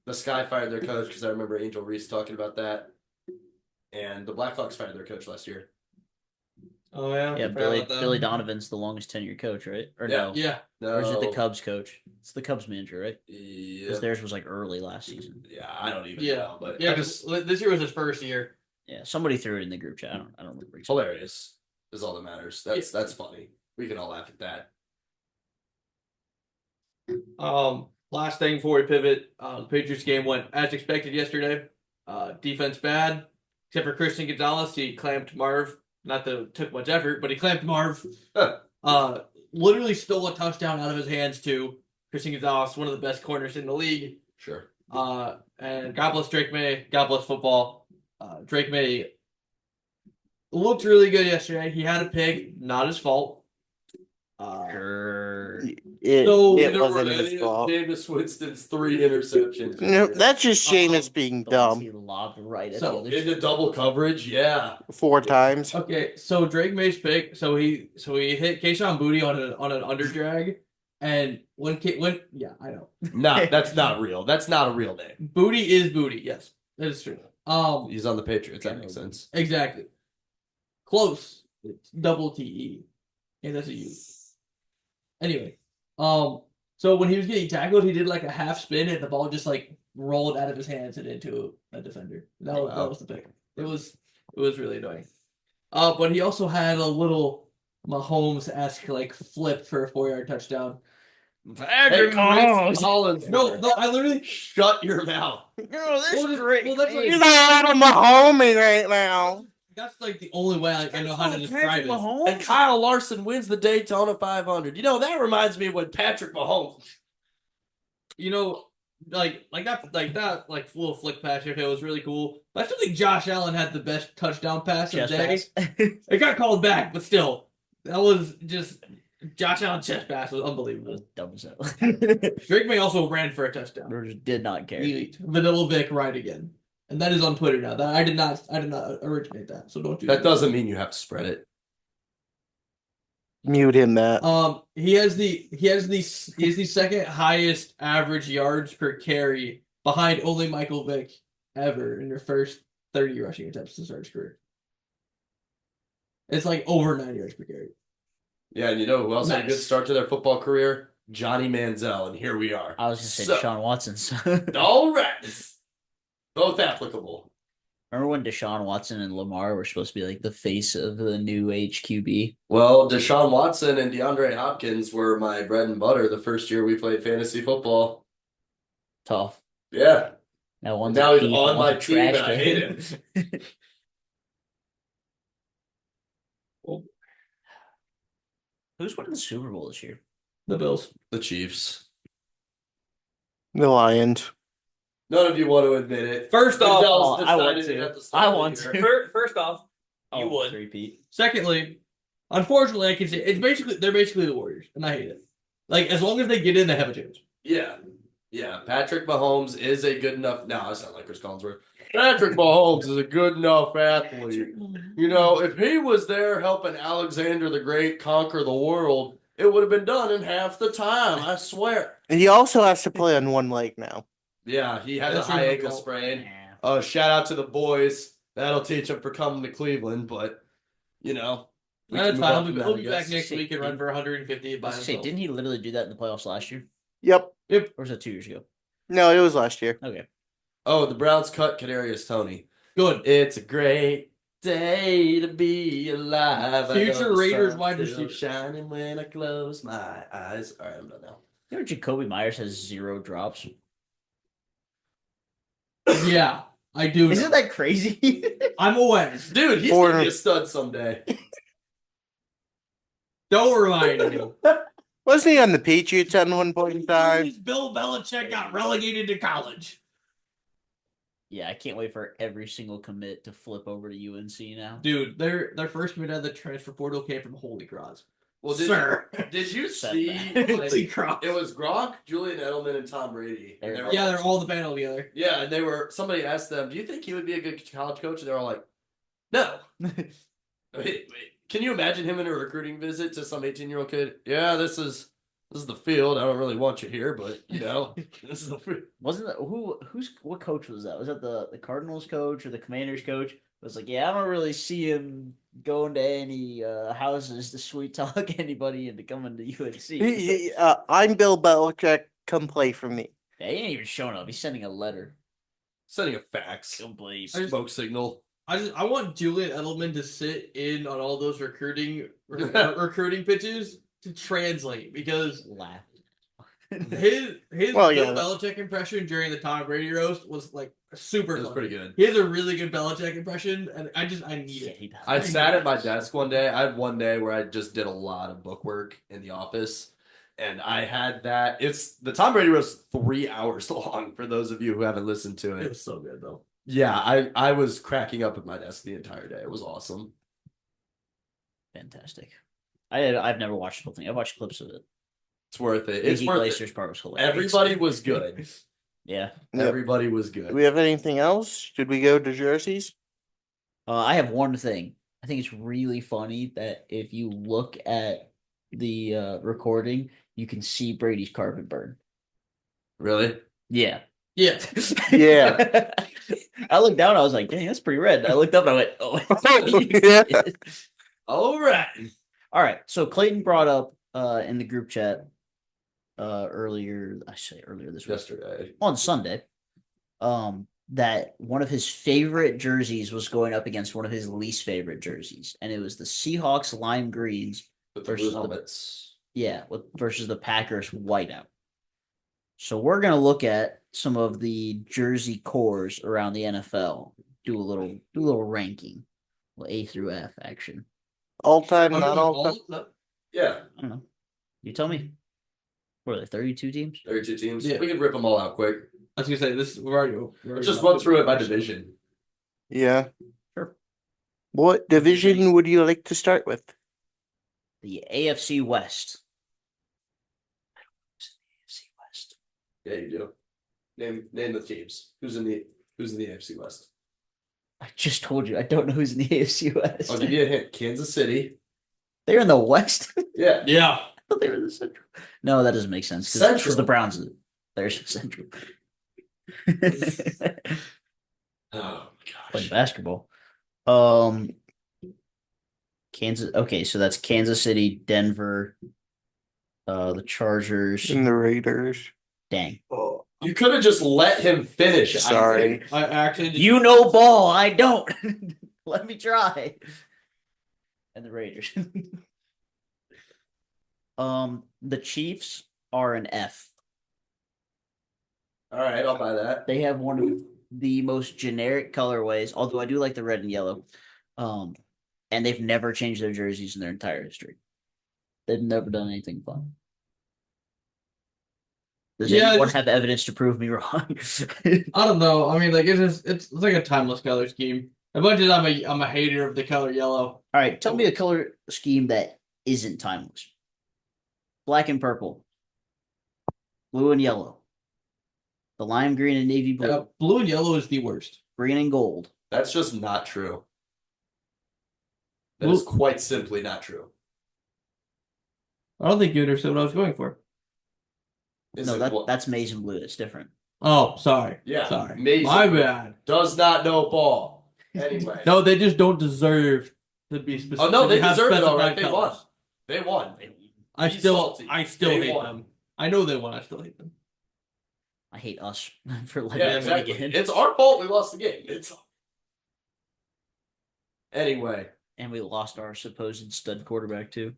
The Sky fired their coach because I remember Angel Reese talking about that. And the Blackhawks fired their coach last year. Oh yeah. Yeah, Billy Donovan's the longest tenured coach, right? Or Yeah. no? Yeah. No. Or is it the Cubs coach? It's the Cubs manager, right? Yeah. Because theirs was like early last season. Yeah, I don't even Yeah. know. But Yeah, because this year was his first year. Yeah, somebody threw it in the group chat. I don't remember. it's hilarious is all that matters. That's funny. We can all laugh at that. Last thing before we pivot, the Patriots game went as expected yesterday. Defense bad, except for Christian Gonzalez. He clamped Marv. Not that it took much effort, but he clamped Marv. Literally stole a touchdown out of his hands too. Christian Gonzalez, one of the best corners in the league. Sure. And God bless Drake May. God bless football. Drake May looked really good yesterday. He had a pick, not his fault. Sure. It Neither wasn't were his any of fault. Jameis Winston's 3 interceptions. No, that's just Jameis being He dumb lobbed right at So, the other. Into double coverage, yeah. 4 times. Okay, so Drake May's pick. So he hit Keyshawn Booty on an under drag, and when I know That's not real. That's not a real name. Booty is Booty. Yes, that is true. He's on the Patriots. That makes sense. Exactly. Close. It's double TE, and that's a U. Anyway, so when he was getting tackled, he did like a half spin, and the ball just like rolled out of his hands and into a defender. That was the pick. It was really annoying. But he also had a little Mahomes-esque like flip for a 4-yard touchdown. Hey, Chris Collins. No, I literally Shut your mouth. No, this Well, is great. well, that's He's a little Mahomes right now. that's like the only way I know how to describe it. And Kyle Larson wins the Daytona 500. You know, that reminds me of when Patrick Mahomes. You know, like that little flick pass yesterday was really cool. But I still think Josh Allen had the best touchdown pass of the day. It got called back, but still, that was just Josh Allen's chest pass was unbelievable. Dumb as hell. Drake May also ran for a touchdown. Or just did not care. Elite. Vanilla Vic right again. And that is on Twitter now. That I did not originate that. So don't do That doesn't mean you have to spread it. Mute him, Matt. He has the second highest average yards per carry behind only Michael Vick ever in your first 30 rushing attempts to start his career. It's like over 9 yards per carry. Yeah, and you know who else had a Nice. good start to their football career? Johnny Manziel, and here we are. I was just saying Deshaun Watson. All right. Both applicable. Remember when Deshaun Watson and Lamar were supposed to be like the face of the new age QB? Well, Deshaun Watson and DeAndre Hopkins were my bread and butter the first year we played fantasy football. Tough. Yeah. Now Now he's on my team and I hate him. Who's winning the Super Bowl this year? The Bills. The Chiefs. The Lions. None of you want to admit it. First off, Adele's I want decided to. at the start I of the want year. to. First off, you would. Repeat. Secondly, unfortunately, I can say they're basically the Warriors, and I hate it. Like as long as they get in, they have a chance. Yeah. Yeah. Patrick Mahomes is a good enough. No, I sound like Chris Collinsworth. Patrick Mahomes is a good enough athlete. You know, if he was there helping Alexander the Great conquer the world, it would have been done in half the time. I swear. And he also has to play on one leg now. Yeah, he has That's a high really ankle cool. sprain. Yeah. Shout out to the boys. That'll teach him for coming to Cleveland, but you know. we can That's move fine. on from that, He'll I be guess. back next week and run for 150 by I was gonna say, himself. didn't he literally do that in the playoffs last year? Yep. Or was it 2 years ago? No, it was last year. Okay. Oh, the Browns cut Kadarius Toney. Good. It's a great day to be alive. I know Future the Raiders sun's wide still receiver. shining when I close my eyes. All right, I'm done now. You know, Jacoby Myers has 0 drops. Yeah, I do. Isn't know. that crazy? I'm aware. Dude, he's gonna be a stud someday. Don't remind me. Wasn't he on the Patriots at one point in time? Bill Belichick got relegated to college. Yeah, I can't wait for every single commit to flip over to UNC now. Dude, their first commit out of the transfer portal came from Holy Cross. Well, did you Said see? that. Holy Cross. It was Gronk, Julian Edelman, and Tom Brady. And they were Yeah, they're all the panel together. Yeah, and they were. Somebody asked them, "Do you think he would be a good college coach?" And they're all like, "No." Wait, can you imagine him in a recruiting visit to some 18-year-old kid? Yeah, this is the field. I don't really want you here, but this is the field. Wasn't that what coach was that? Was that the Cardinals coach or the Commanders coach? It was like, yeah, I don't really see him going to any houses to sweet talk anybody into coming to UNC. I'm Bill Belichick. Come play for me. He ain't even showing up. He's sending a letter. Sending a fax. Complete. Smoke signal. I want Julian Edelman to sit in on all those recruiting pitches to translate because Laugh. his Well, Bill yeah. Belichick impression during the Tom Brady roast was like super It was funny. pretty good. He has a really good Belichick impression, and I need Yeah, it. he does. I sat at my desk one day. I had one day where I just did a lot of book work in the office. And I had that. The Tom Brady roast 3 hours long for those of you who haven't listened to It it. was so good though. Yeah, I was cracking up at my desk the entire day. It was awesome. Fantastic. I've never watched the whole thing. I watched clips of it. It's worth it. It's Iggy worth Glacier's it. part was hilarious. Everybody was good. Yeah. Yep. Everybody was Do good. we have anything else? Should we go to jerseys? I have one thing. I think it's really funny that if you look at the recording, you can see Brady's carpet burn. Really? Yeah. Yeah. Yeah. I looked down, I was like, dang, that's pretty red. I looked up and I went, oh. Yeah. All right. All right. So Clayton brought up in the group chat earlier this week. Yesterday. On Sunday, that one of his favorite jerseys was going up against one of his least favorite jerseys, and it was the Seahawks lime greens With the versus blue helmets. versus the Packers whiteout. So we're gonna look at some of the jersey cores around the NFL. Do a little ranking, A through F action. All time, not all time. No. Yeah. I don't know. You tell me. What are there, 32 teams? 32 teams. Yeah. We can rip them all out quick. I was gonna say this. We're already Let's just run through it by division. Yeah. Sure. What division would you like to start with? The AFC West. AFC West. Yeah, you do. Name the teams. Who's in the AFC West? I just told you I don't know who's in the AFC West. I'll give you a hint. Kansas City. They're in the West. Yeah. Yeah. I thought they were in the Central. No, that doesn't make sense Central. because the Browns. There's Central. Oh my Playing gosh. basketball. Kansas. Okay, so that's Kansas City, Denver, the Chargers. And the Raiders. Dang. Oh, you could have just let him finish. I Sorry. think. I actually just, You know ball. I don't. Let me try. And the Raiders. The Chiefs are an F. All right, I'll buy that. They have one of the most generic colorways, although I do like the red and yellow. And they've never changed their jerseys in their entire history. They've never done anything fun. Does anyone have evidence to prove me wrong? I don't know. I mean, like it's like a timeless color scheme. As much as I'm a hater of the color yellow. All right, tell me a color scheme that isn't timeless. Black and purple. Blue and yellow. The lime green and navy blue. Blue and yellow is the worst. Green and gold. That's just not true. That is quite simply not true. I don't think you understood what I was going for. That's maize and blue. That's different. Oh, sorry. Yeah, Sorry. amazing. My bad. Does not know ball. Anyway. No, they just don't deserve to be specific. Oh no, they have deserve it all specified right. They colors. won. They won. I Be still salty. They hate won. them. I know they won. I still hate them. I hate us for letting Yeah, them exactly. win again. It's our fault we lost the game. It's Anyway, And we lost our supposed stud quarterback too.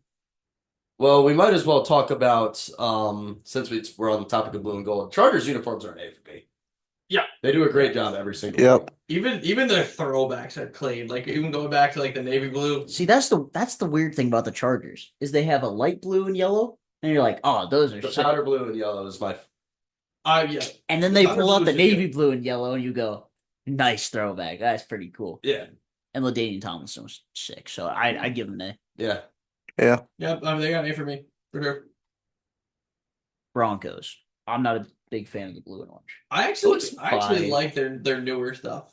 well, we might as well talk about since we're on the topic of blue and gold. Chargers uniforms are an A for me. Yeah. They do a great job every single Yep. week. Even their throwbacks are clean. Like even going back to like the navy blue. See, that's the weird thing about the Chargers is they have a light blue and yellow, and you're like, oh, those are The sick. powder blue and yellow is my Yeah. And then they Powder pull out blues the are navy good. blue and yellow, and you go, nice throwback. That's pretty cool. yeah. And LaDainian Tomlinson was sick, so I give him an A. Yeah. Yeah. Yep, they got an A for me for sure. Broncos. I'm not a big fan of the blue and orange. I actually Looks fine. like their newer stuff.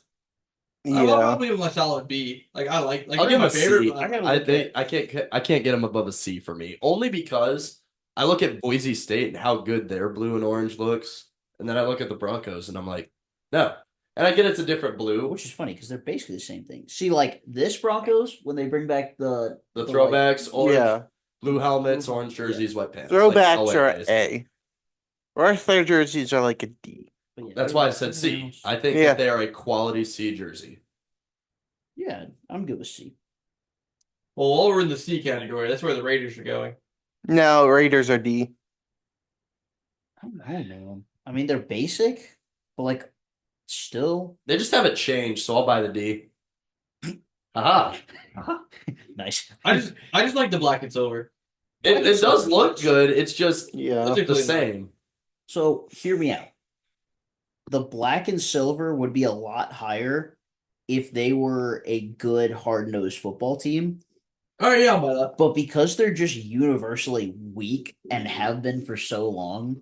Yeah. I'll give them a solid B. Like I'll they're give them my a favorite. C. but I gotta I look at- I can't get them above a C for me. Only because I look at Boise State and how good their blue and orange looks, and then I look at the Broncos and I'm like, no. And I get it's a different blue. which is funny because they're basically the same thing. See, like this Broncos when they bring back the The like- throwbacks, orange, Yeah. blue helmets, orange jerseys, white pants. Throwbacks like, are always. A. Rest of their jerseys are like a D. but yeah, That's why I said C. everything else- I think Yeah. that they are a quality C jersey. yeah, I'm good with C. Well, while we're in the C category, that's where the Raiders are going. No, Raiders are D. I don't know, man. I mean, they're basic, but like still They just haven't changed, so I'll buy the D. Aha. nice. I just like the black and silver. It does look good. It's just Yeah. That's a the clean same. So hear me out. The black and silver would be a lot higher if they were a good hard-nosed football team. Oh yeah, I'll buy that. But because they're just universally weak and have been for so long,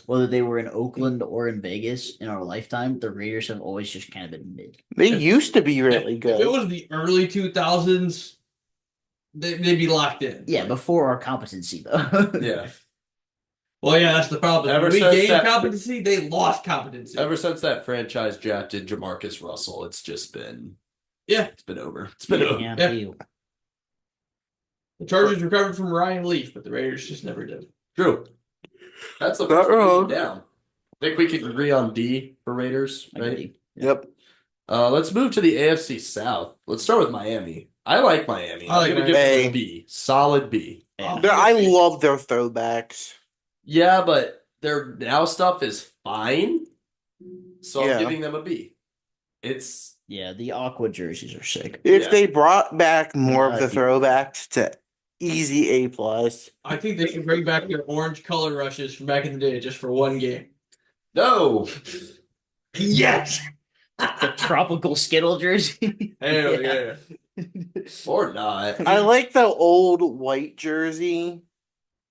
whether they were in Oakland or in Vegas in our lifetime, the Raiders have always just kind of been mid. They used to be really If it good. was the early 2000s, they'd be locked in. Yeah, Like, before our competency though. Yeah. well, yeah, that's the problem. Ever When we since gained that- competency, they lost competency. Ever since that franchise drafted Jamarcus Russell, it's just been Yeah. it's been over. It's been over. Yeah, Yeah. ew. The Chargers recovered from Ryan Leaf, but the Raiders just never did. True. That's the Not first wrong. down. I think we can agree on D for Raiders, I right? agree. Yep. Let's move to the AFC South. Let's start with Miami. I like Miami. I like I'm gonna Miami. give them a B. Solid B. Yeah. I love their throwbacks. Yeah, but their now stuff is fine. So Yeah. I'm giving them a B. It's Yeah, the aqua jerseys are sick. If Yeah. they brought back more of the I'd be- throwbacks to easy A plus. I think they should bring back their orange color rushes from back in the day just for one game. no. Yes. The tropical Skittle jersey. Hell yeah. Or not. I like the old white jersey.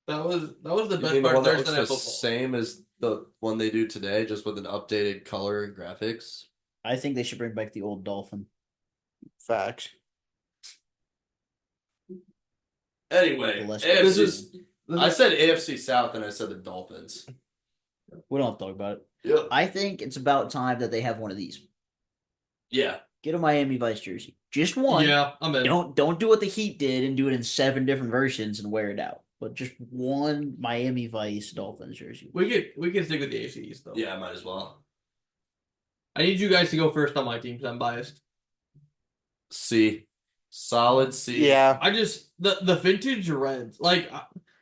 That was the You best mean the part one of that Thursday looks Night the Football. same as the one they do today, just with an updated color and graphics? I think they should bring back the old Dolphin. Facts. Anyway, The less- AFC. I said AFC South and I said the Dolphins. We don't have to talk about it. Yeah. I think it's about time that they have one of these. Yeah. Get a Miami Vice jersey. Just one. Yeah, I'm in. Don't do what the Heat did and do it in 7 different versions and wear it out. But just one Miami Vice Dolphins jersey. We can stick with the AFC East though. Yeah, might as well. I need you guys to go first on my team because I'm biased. C. Solid C. Yeah. I just the vintage reds like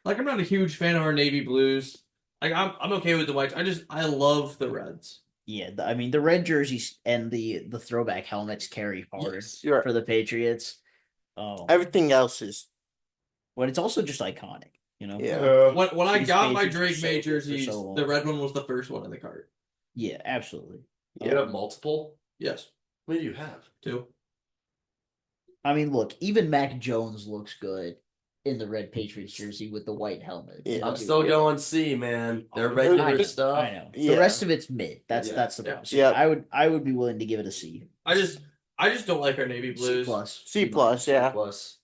I'm not a huge fan of our navy blues. Like I'm okay with the whites. I love the reds. Yeah, I mean the red jerseys and the throwback helmets carry hard Yes. You're- for the Patriots. Oh, Everything else is but it's also just iconic, you know. Yeah. When I These got my Patriots are Drake so May good for jerseys, so long. the red one was the first one in the cart. Yeah, absolutely. You have multiple? Yes, What do you have? 2. I mean, look, even Mac Jones looks good in the red Patriots jersey with the white helmet. Yeah. I'm still going C, man. Their I regular know, stuff. I know. Yeah. The rest of it's mid. That's Yeah. that's the Yeah. problem. So Yeah. I would be willing to give it a C. I just don't like our navy C blues. plus. C plus, yeah. Plus.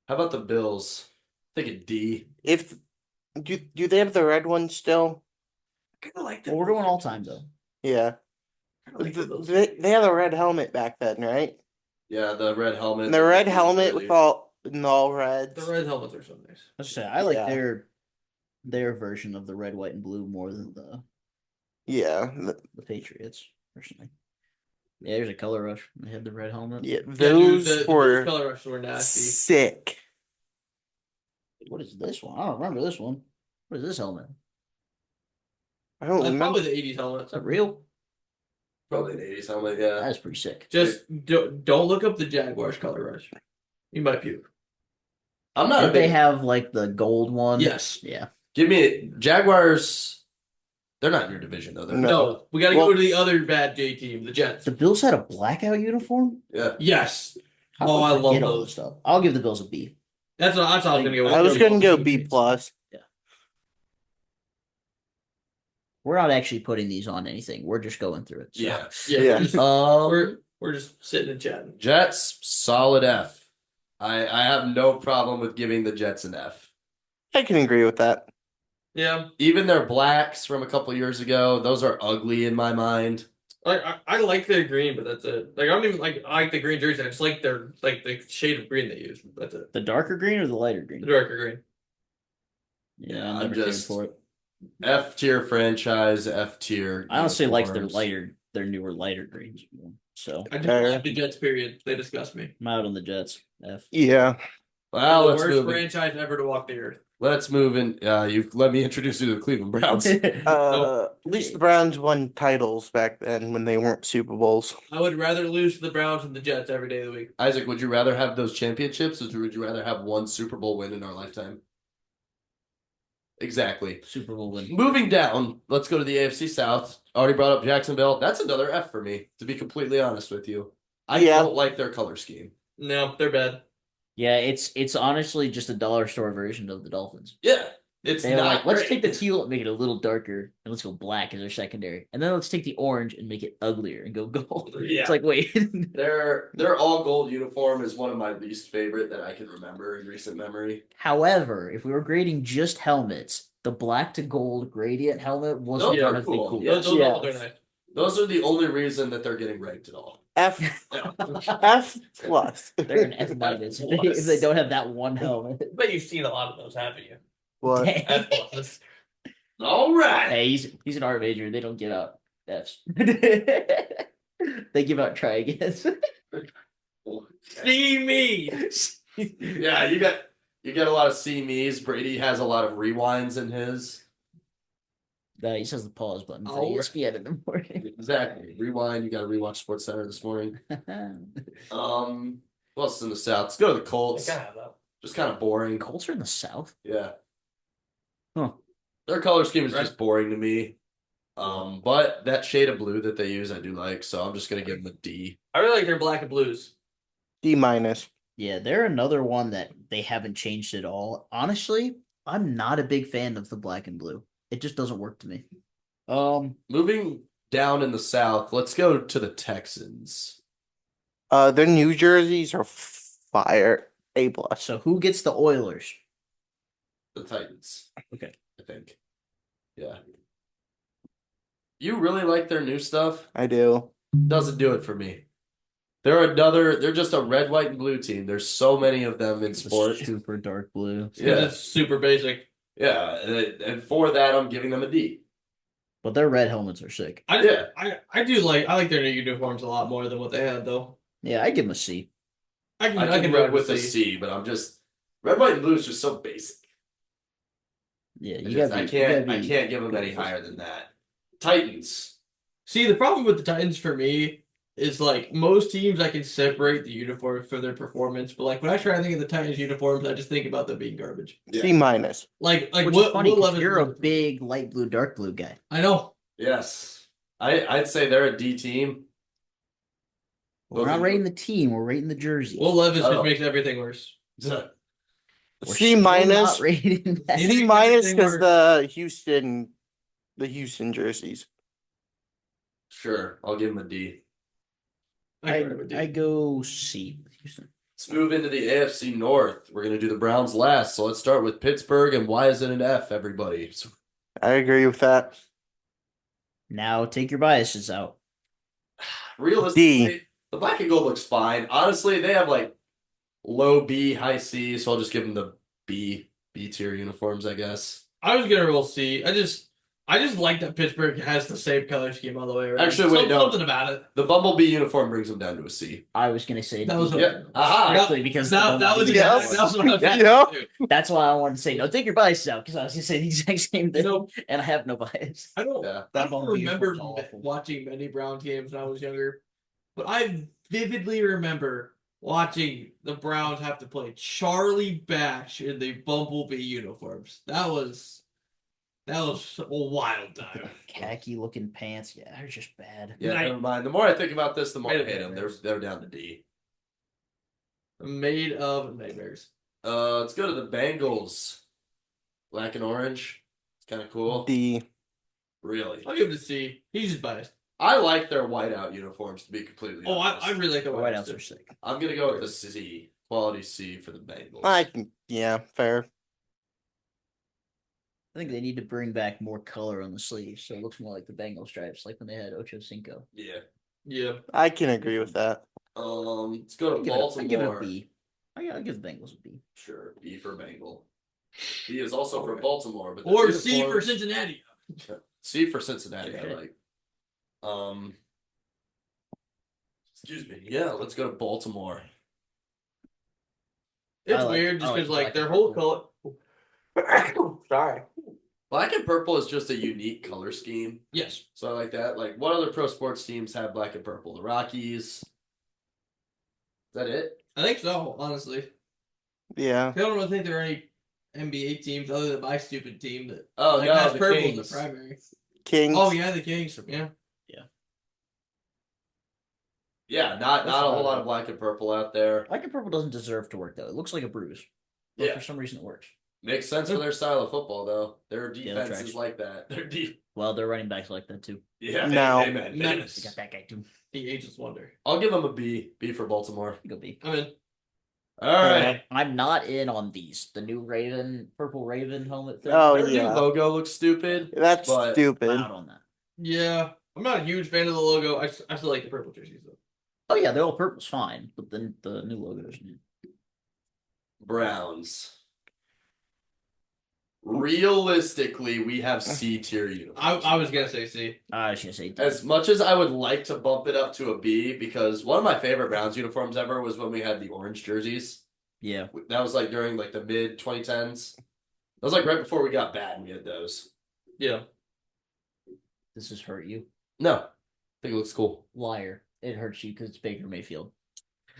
How about the Bills? I think a D. If do they have the red one still? I kind of like Well, we're going all time though. Yeah. Like those. They had a red helmet back then, right? Yeah, the red helmet. And the red helmet with all reds. The red helmets are so nice. Let's say I like Yeah. their version of the red, white, and blue more than Yeah. the Patriots personally. Yeah, there's a color rush. They had the red helmet. Yeah, Yeah, dude, those the were color rushes were nasty. sick. What is this one? I don't remember this one. What is this helmet? I don't That's remember. probably the 80s helmet. Is that real? Probably an 80s helmet, yeah. That's pretty sick. Just don't look up the Jaguars color rush. You might puke. I'm not a Did they big. have like the gold one? Yes. Yeah. Give me Jaguars. They're not in your division though. They're No. No, we got to Well- go to the other bad J team, the Jets. The Bills had a blackout uniform. yeah. Yes. How Oh, could I love forget all those. this stuff. I'll give the Bills a B. That's what I was going to go with. I was gonna go B plus. We're not actually putting these on anything. We're just going through it. So. Yeah. Yeah, Yeah. we're just sitting and chatting. Jets solid F. I have no problem with giving the Jets an F. I can agree with that. Yeah, Even their blacks from a couple years ago, those are ugly in my mind. I like their green, but that's it. Like I don't even like the green jersey. I just like their the shade of green they use. That's it. The darker green or the lighter green? The darker green. Yeah, I'm I never cared just- for it. F tier franchise, F tier. I honestly like their uniforms. their newer lighter greens. So I just Fair. like the Jets. Period. They disgust me. I'm out on the Jets. F. Yeah. Well, the let's worst move. franchise ever to walk the earth. Let's move in. You let me introduce you to the Cleveland Browns. At least the Browns won titles back then when they weren't Super Bowls. I would rather lose to the Browns than the Jets every day of the week. Isaac, would you rather have those championships, or would you rather have one Super Bowl win in our lifetime? Exactly. Super Bowl win. Moving down, let's go to the AFC South. Already brought up Jacksonville. That's another F for me, to be completely honest with you. I Yeah. don't like their color scheme. No, they're bad. Yeah, it's honestly just a dollar store version of the Dolphins. Yeah, it's They're not. like, let's great. take the teal and make it a little darker, and let's go black as our secondary, and then let's take the orange and make it uglier and go gold. Yeah. It's like, wait, Their all gold uniform is one of my least favorite that I can remember in recent memory. However, if we were grading just helmets, the black to gold gradient helmet wasn't Those are honestly cool. cool. Yeah. Those Yeah. they're nice. Those are the only reason that they're getting ranked at all. F F plus. They're an F minus if they don't have that one helmet. But you've seen a lot of those, haven't you? What? F pluses. All right. Hey, he's an art major. They don't give out Fs. They give out try agains. See me. Yeah, you get a lot of see me's. Brady has a lot of rewinds in his. He says the pause button for Oh. ESPN in the morning. Exactly. Rewind. You got to rewatch Sports Center this morning. What else is in the South? Let's go to the Colts. Just kind of boring. Colts are in the South. Yeah. Huh. Their color scheme is Right. just boring to me. But that shade of blue that they use, I do like. So I'm just gonna give them a D. I really like their black and blues. D minus. Yeah, they're another one that they haven't changed at all. Honestly, I'm not a big fan of the black and blue. It just doesn't work to me. Moving down in the South, let's go to the Texans. Their New Jerseys are fire. A plus. So who gets the Oilers? The Titans. Okay. I think. Yeah. You really like their new stuff? I do. Doesn't do it for me. They're just a red, white, and blue team. There's so many of them in The sports. super dark blue. Yeah. It's super basic. Yeah. And for that, I'm giving them a D. But their red helmets are sick. I Yeah. like their new uniforms a lot more than what they had though. Yeah, I give them a C. I I can ride ride with a C, but I'm just red, white, and blue is just so basic. Yeah, I can't give them any higher than that. Titans. See, the problem with the Titans for me is like most teams I can separate the uniforms for their performance, but like when I try to think of the Titans uniforms, I just think about them being garbage. Yeah. C minus. Like Which what is funny what because level you're a big light blue, dark blue guy. I know. Yes. I'd say they're a D team. We're not rating the team, we're rating the jersey. Will Levis Oh. just makes everything worse. We're C still minus. not rating that. You C think minus everything because works? the Houston jerseys. Sure, I'll give them a D. I go C. Houston. Let's move into the AFC North. We're gonna do the Browns last, so let's start with Pittsburgh. And why is it an F, everybody? So, I agree with that. Now take your biases out. realistically, the black and gold looks fine. Honestly, they have like low B, high C, so I'll just give them the B tier uniforms, I guess. I was gonna roll C. I just like that Pittsburgh has the same color scheme all the way around. Actually, wait, no. Something about it. The Bumblebee uniform brings them down to a C. I was gonna say That was D. Yep. Aha. Strictly because that was Yes. exactly that was what I was Yeah. gonna do. that's why I wanted to say no. Take your bias out because I was gonna say the exact same thing, know- and I have no bias. I don't. Yeah. That I don't Bumblebee remember uniform's awful. watching many Browns games when I was younger, but I vividly remember watching the Browns have to play Charlie Batch in the Bumblebee uniforms. That was a wild time. Khaki looking pants, yeah, they're just bad. Yeah, Night. never mind. The more I think about this, the more I Wait a hate them. minute. They're down to D. Made of nightmares. Let's go to the Bengals. Black and orange. It's kind of cool. D. Really. I'll give it a C. He's just biased. I like their whiteout uniforms, to be completely Oh, honest. I really like the The white whiteouts are sick. I'm going to go with the C. Quality C for the Bengals. Yeah, fair. I think they need to bring back more color on the sleeves, so it looks more like the Bengal stripes, like when they had Ocho Cinco. Yeah. Yeah. I can agree with that. Let's go to I give it Baltimore. a B. I'll give the Bengals a B. Sure, B for Bengal. B is also for Baltimore, but the Or C for uniforms- Cincinnati. C for Cincinnati. I Okay. like. Excuse me. Yeah, let's go to Baltimore. It's I like- weird just I like because like black their and whole purple. color. Sorry. Black and purple is just a unique color scheme, Yes. so I like that. Like, what other pro sports teams have black and purple? The Rockies. Is that it? I think so, honestly. Yeah. I don't really think there are any NBA teams other than my stupid team that Oh like, no, has the purple in the Kings. primary. Kings. Oh yeah, the Kings. Yeah. Yeah, not That's a whole about lot it. of black and purple out there. Black and purple doesn't deserve to work though. It looks like a bruise. But Yeah. for some reason it works. Makes sense for their style of football, though. Their Yeah, they're defense is trash. like that. Their deep. Well, their running backs like that too. Yeah. No. Amen. Menace. They got that guy too. The Ageless Wonder. I'll give them a B. B for Baltimore. You go B. I'm in. All right. I'm not in on these. The new purple Raven helmet thing. Oh, Their new yeah. logo looks stupid. That's But- stupid. I'm out on that. Yeah. I'm not a huge fan of the logo. I still like the purple jerseys though. Oh yeah, the all purple's fine, but then the new logo is new. Browns. Realistically, we have C tier uniforms. I was gonna say C. I was gonna say D. As much as I would like to bump it up to a B, because one of my favorite Browns uniforms ever was when we had the orange jerseys. Yeah. That was like during like the mid 2010s. That was like right before we got bad and we had those. Yeah. This has hurt you. No, I think it looks cool. Liar. It hurts you because it's Baker Mayfield.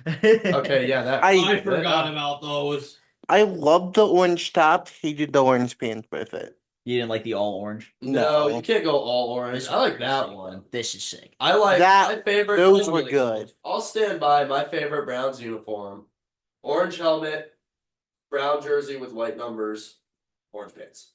Okay, yeah, that. I forgot about those. I love the orange top. Hated the orange pants with it. You didn't like the all orange? No, No. you can't go all orange. This I like is that sick. one. This is sick. I like That- my favorite. Those were really good. I'll stand by my favorite Browns uniform: orange helmet, brown jersey with white numbers, orange pants.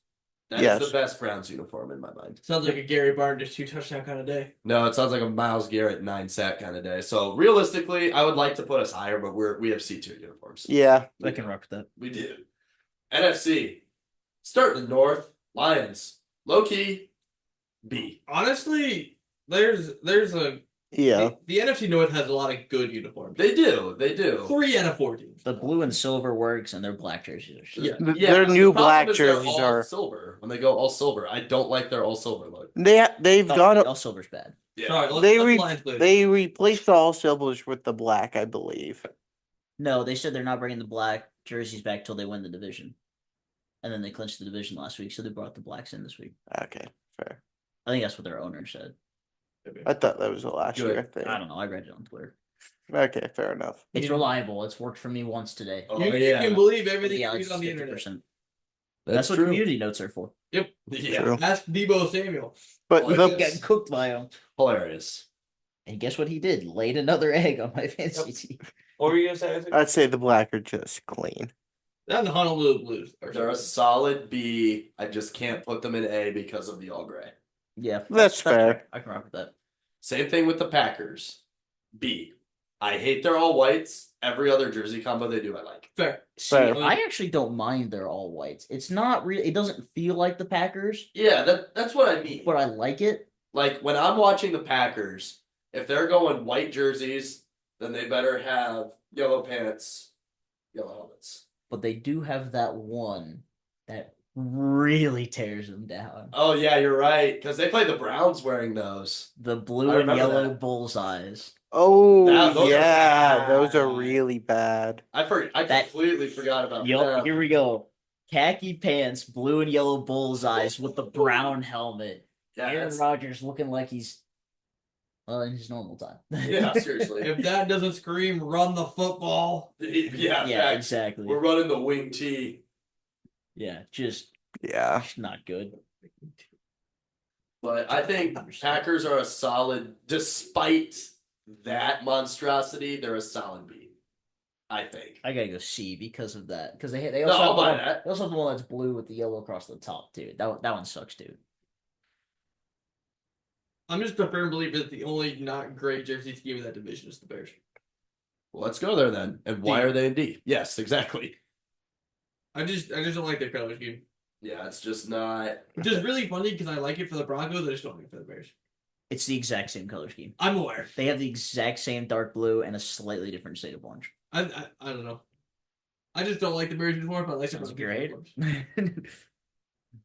That's Yes. the best Browns uniform in my mind. Sounds like a Gary Barnes 2-touchdown kind of day. No, it sounds like a Myles Garrett 9-sack kind of day. So realistically, I would like to put us higher, but we have C tier uniforms. Yeah. I can rock with that. We do. NFC. Start in the North. Lions. Low key. B. Honestly, there's a Yeah. the NFC North has a lot of good uniforms. They do. They do. 3 out of 4 teams. The blue and silver works, and their black jerseys are sick. Yeah. Their the new problem black is they're jerseys all are. silver. When they go all silver, I don't like their all silver look. They've Oh, gone. all silver's bad. Yeah. Sorry, let They the re- Lions play. They replaced the all silvers with the black, I believe. No, they said they're not bringing the black jerseys back till they win the division. And then they clinched the division last week, so they brought the blacks in this week. Okay, fair. I think that's what their owner said. I thought that was the last Good. year. I think. I don't know. I read it on Twitter. Okay, fair enough. It's Yeah. reliable. It's worked for me once today. Oh, you yeah. can believe everything Yeah, you it's read on the internet. 50%. That's what community notes are for. Yep. Yeah. True. Ask Debo Samuel. But Like the this. Getting cooked by him. Hilarious. And guess what he did? Laid another egg on my fantasy team. What were you gonna say? Isaac? I'd say the black are just clean. Then the Honolulu Blues. They're a solid B. I just can't put them in A because of the all gray. Yeah. That's fair. I can rock with that. Same thing with the Packers. B. I hate their all whites. Every other jersey combo they do, I like. Fair. See, Fair. I actually don't mind their all whites. It's not really. It doesn't feel like the Packers, Yeah, that's what I mean. but I like it. Like when I'm watching the Packers, if they're going white jerseys, then they better have yellow pants, yellow helmets. But they do have that one really tears them down. Oh yeah, you're right. Because they played the Browns wearing those. The I blue and remember yellow that. bullseyes. Oh Those are yeah, those are bad. really bad. I That- completely forgot about Yup, them. here we go. Khaki pants, blue and yellow bullseyes with the brown helmet. Yeah, Aaron that's- Rodgers looking like he's in his normal time. yeah, seriously. If that doesn't scream, run the football. Yeah, Yeah, facts. exactly. We're running the wing T. Yeah, just Yeah. not good. But I think Packers are a solid, despite that monstrosity, they're a solid B. I think. I gotta go C because of that. Because they No, also I'll have the buy one, that. they also have the one that's blue with the yellow across the top, dude. That one sucks, dude. I'm just a firm believer that the only not great jersey scheme in that division is the Bears. Well, let's go there then. And why D. are they in D? Yes, exactly. I just don't like their color scheme. Yeah, it's just not. Which is really funny because I like it for the Broncos. I just don't like it for the Bears. It's the exact same color scheme. I'm aware. They have the exact same dark blue and a slightly different shade of orange. I don't know. I just don't like the Bears uniform, but I like the Sounds Broncos great. uniforms.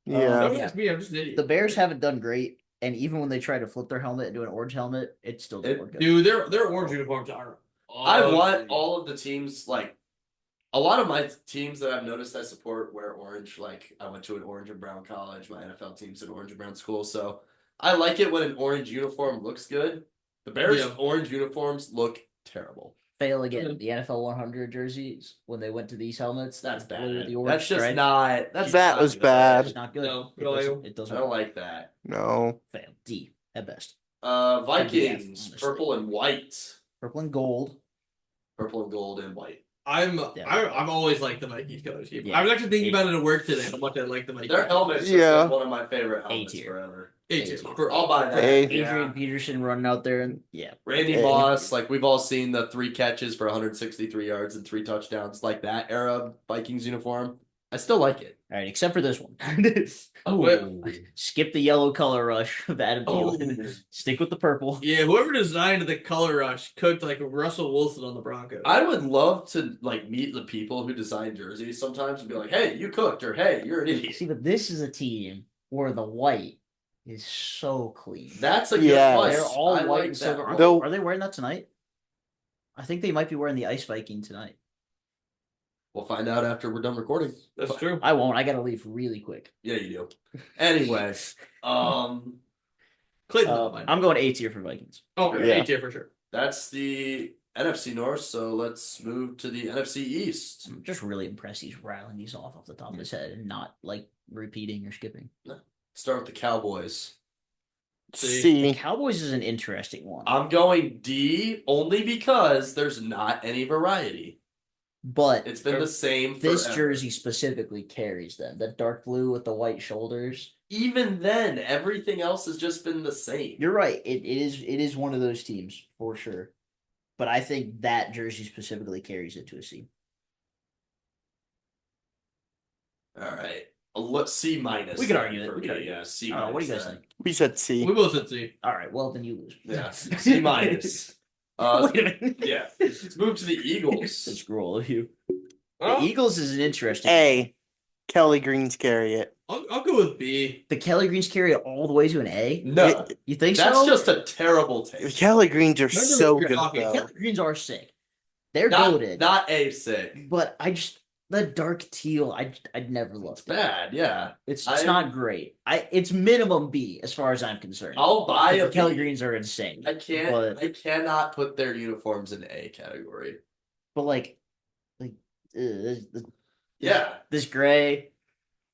Yeah. Don't ask me. I'm just an idiot. The Bears haven't done great, and even when they try to flip their helmet and do an orange helmet, it still doesn't work. Good. Dude, their orange uniforms are. I want ugly. all of the teams, like, a lot of my teams that I've noticed I support wear orange. Like, I went to an orange and brown college. My NFL team's an orange and brown school. So I like it when an orange uniform looks good. The Bears' Yeah. orange uniforms look terrible. Fail again. The NFL 100 jerseys when they went to these helmets. That's that blue with bad. the orange That's just stripe, not. That's That not was good. bad. it's not good. No, it no, doesn't, it I doesn't don't work. like that. No. Fail. D at best. Vikings, honestly. purple and white. Purple and gold. Purple and gold and white. I've Yeah. always liked the Vikings color scheme. Yeah. I was actually thinking about it at work today. How much I like the Vikings. Their helmets Yeah. have been one of my favorite helmets A-tier. forever. A-tier. I'll buy that. A. Yeah. Adrian Peterson running out there and Randy Hey. Moss, like we've all seen the 3 catches for 163 yards and 3 touchdowns, like that era Vikings uniform. I still like it. all right, except for this one. Oh, Skip the yellow color rush of Adam Thielen. Stick with the purple. Yeah, whoever designed the color rush cooked like Russell Wilson on the Broncos. I would love to like meet the people who design jerseys sometimes and be like, "Hey, you cooked," or "Hey, you're an idiot." See, but this is a team where the white is so clean. That's a good Yes. plus. They're all I white like and silver. that. Are, Though- are they wearing that tonight? I think they might be wearing the Ice Viking tonight. We'll find out after we're done recording. That's true. I won't. I gotta leave really quick. Yeah, you do. Anyway, Clayton, mine. I'm going A tier for Vikings. Oh, Yeah. A-tier for sure. that's the NFC North. So let's move to the NFC East. I'm just really impressed he's rattling these off the top of his head and not like repeating or skipping. Start with the Cowboys. The C. Cowboys is an interesting one, I'm going D only because there's not any variety. but It's been the same this forever. jersey specifically carries them. The dark blue with the white shoulders. Even then, everything else has just been the same. You're right. It is one of those teams for sure. But I think that jersey specifically carries it to a C. All right. Let's C minus. We could argue it. for We could me. argue Yeah, C I don't know. What do you minus guys then. think? We said C. We both said C. All right. Well, then you lose. Yeah, C minus. Wait a minute. Yeah. Let's move to the Eagles. Scroll of you. The I'll, Eagles is an interesting. A. Kelly Greens carry it. I'll go with B. The Kelly Greens carry it all the way to an A. No, You think that's so? just a terrible The take. Kelly Greens are Remember so we were good talking- though. Kelly Greens are sick. They're Not, goated. not A sick. But I just the dark teal. I'd never It's loved it. bad. Yeah. It's I- not great. It's minimum B as far as I'm concerned. I'll buy The a Kelly B. Greens are insane. I can't. But, I cannot put their uniforms in A category. but like this, Yeah. this gray.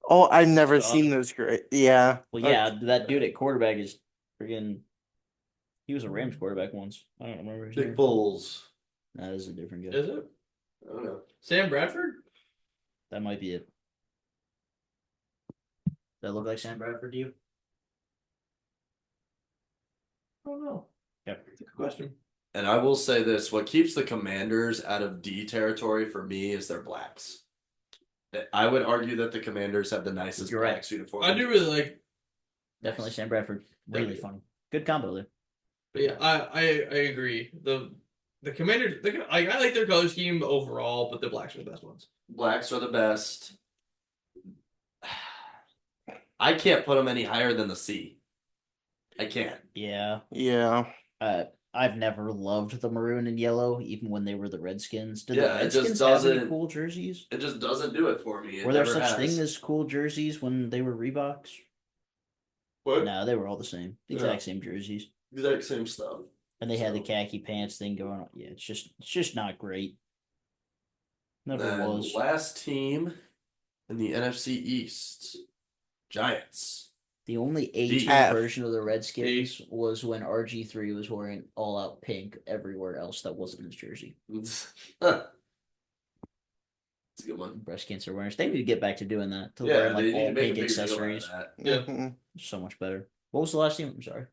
Oh, I've never Suck. seen those great. Yeah. Well, yeah, that dude at quarterback is friggin'. He was a Rams quarterback once. I don't remember his Big name. Bulls. That is a different guy. Is it? I don't know. Sam Bradford? That might be it. Does that look like Sam Bradford to you? I don't know. Yeah. That's a good question. And I will say this: what keeps the Commanders out of D territory for me is their blacks. I would argue that the Commanders have the nicest You're right. blacks uniform. I do really like, Definitely Sam Bradford. Really Thank you. funny. Good combo there. but yeah, I agree. The Commanders, I like their color scheme overall, but the blacks are the best ones. Blacks are the best. I can't put them any higher than the C. I can't. Yeah. Yeah. I've never loved the maroon and yellow, even when they were the Redskins. Did the Yeah, it just Redskins have any doesn't- cool jerseys? It just doesn't do it for me. It Were there never such has. thing as cool jerseys when they were Reeboks? What? No, they were all the same. The Yeah. exact same jerseys. Exact same stuff. And they had the So- khaki pants thing going on. Yeah, it's just not great. Never Then was. last team in the NFC East, Giants. The only A2 F. version of the Redskins was when RG3 was wearing all out pink everywhere else that wasn't his jersey. Huh. That's a good one. Breast cancer awareness. They need to get back to doing that. To Yeah, wearing they like need to all make a pink bigger deal out of accessories. that. Yeah. Mhm. So much better. What was the last team? I'm sorry.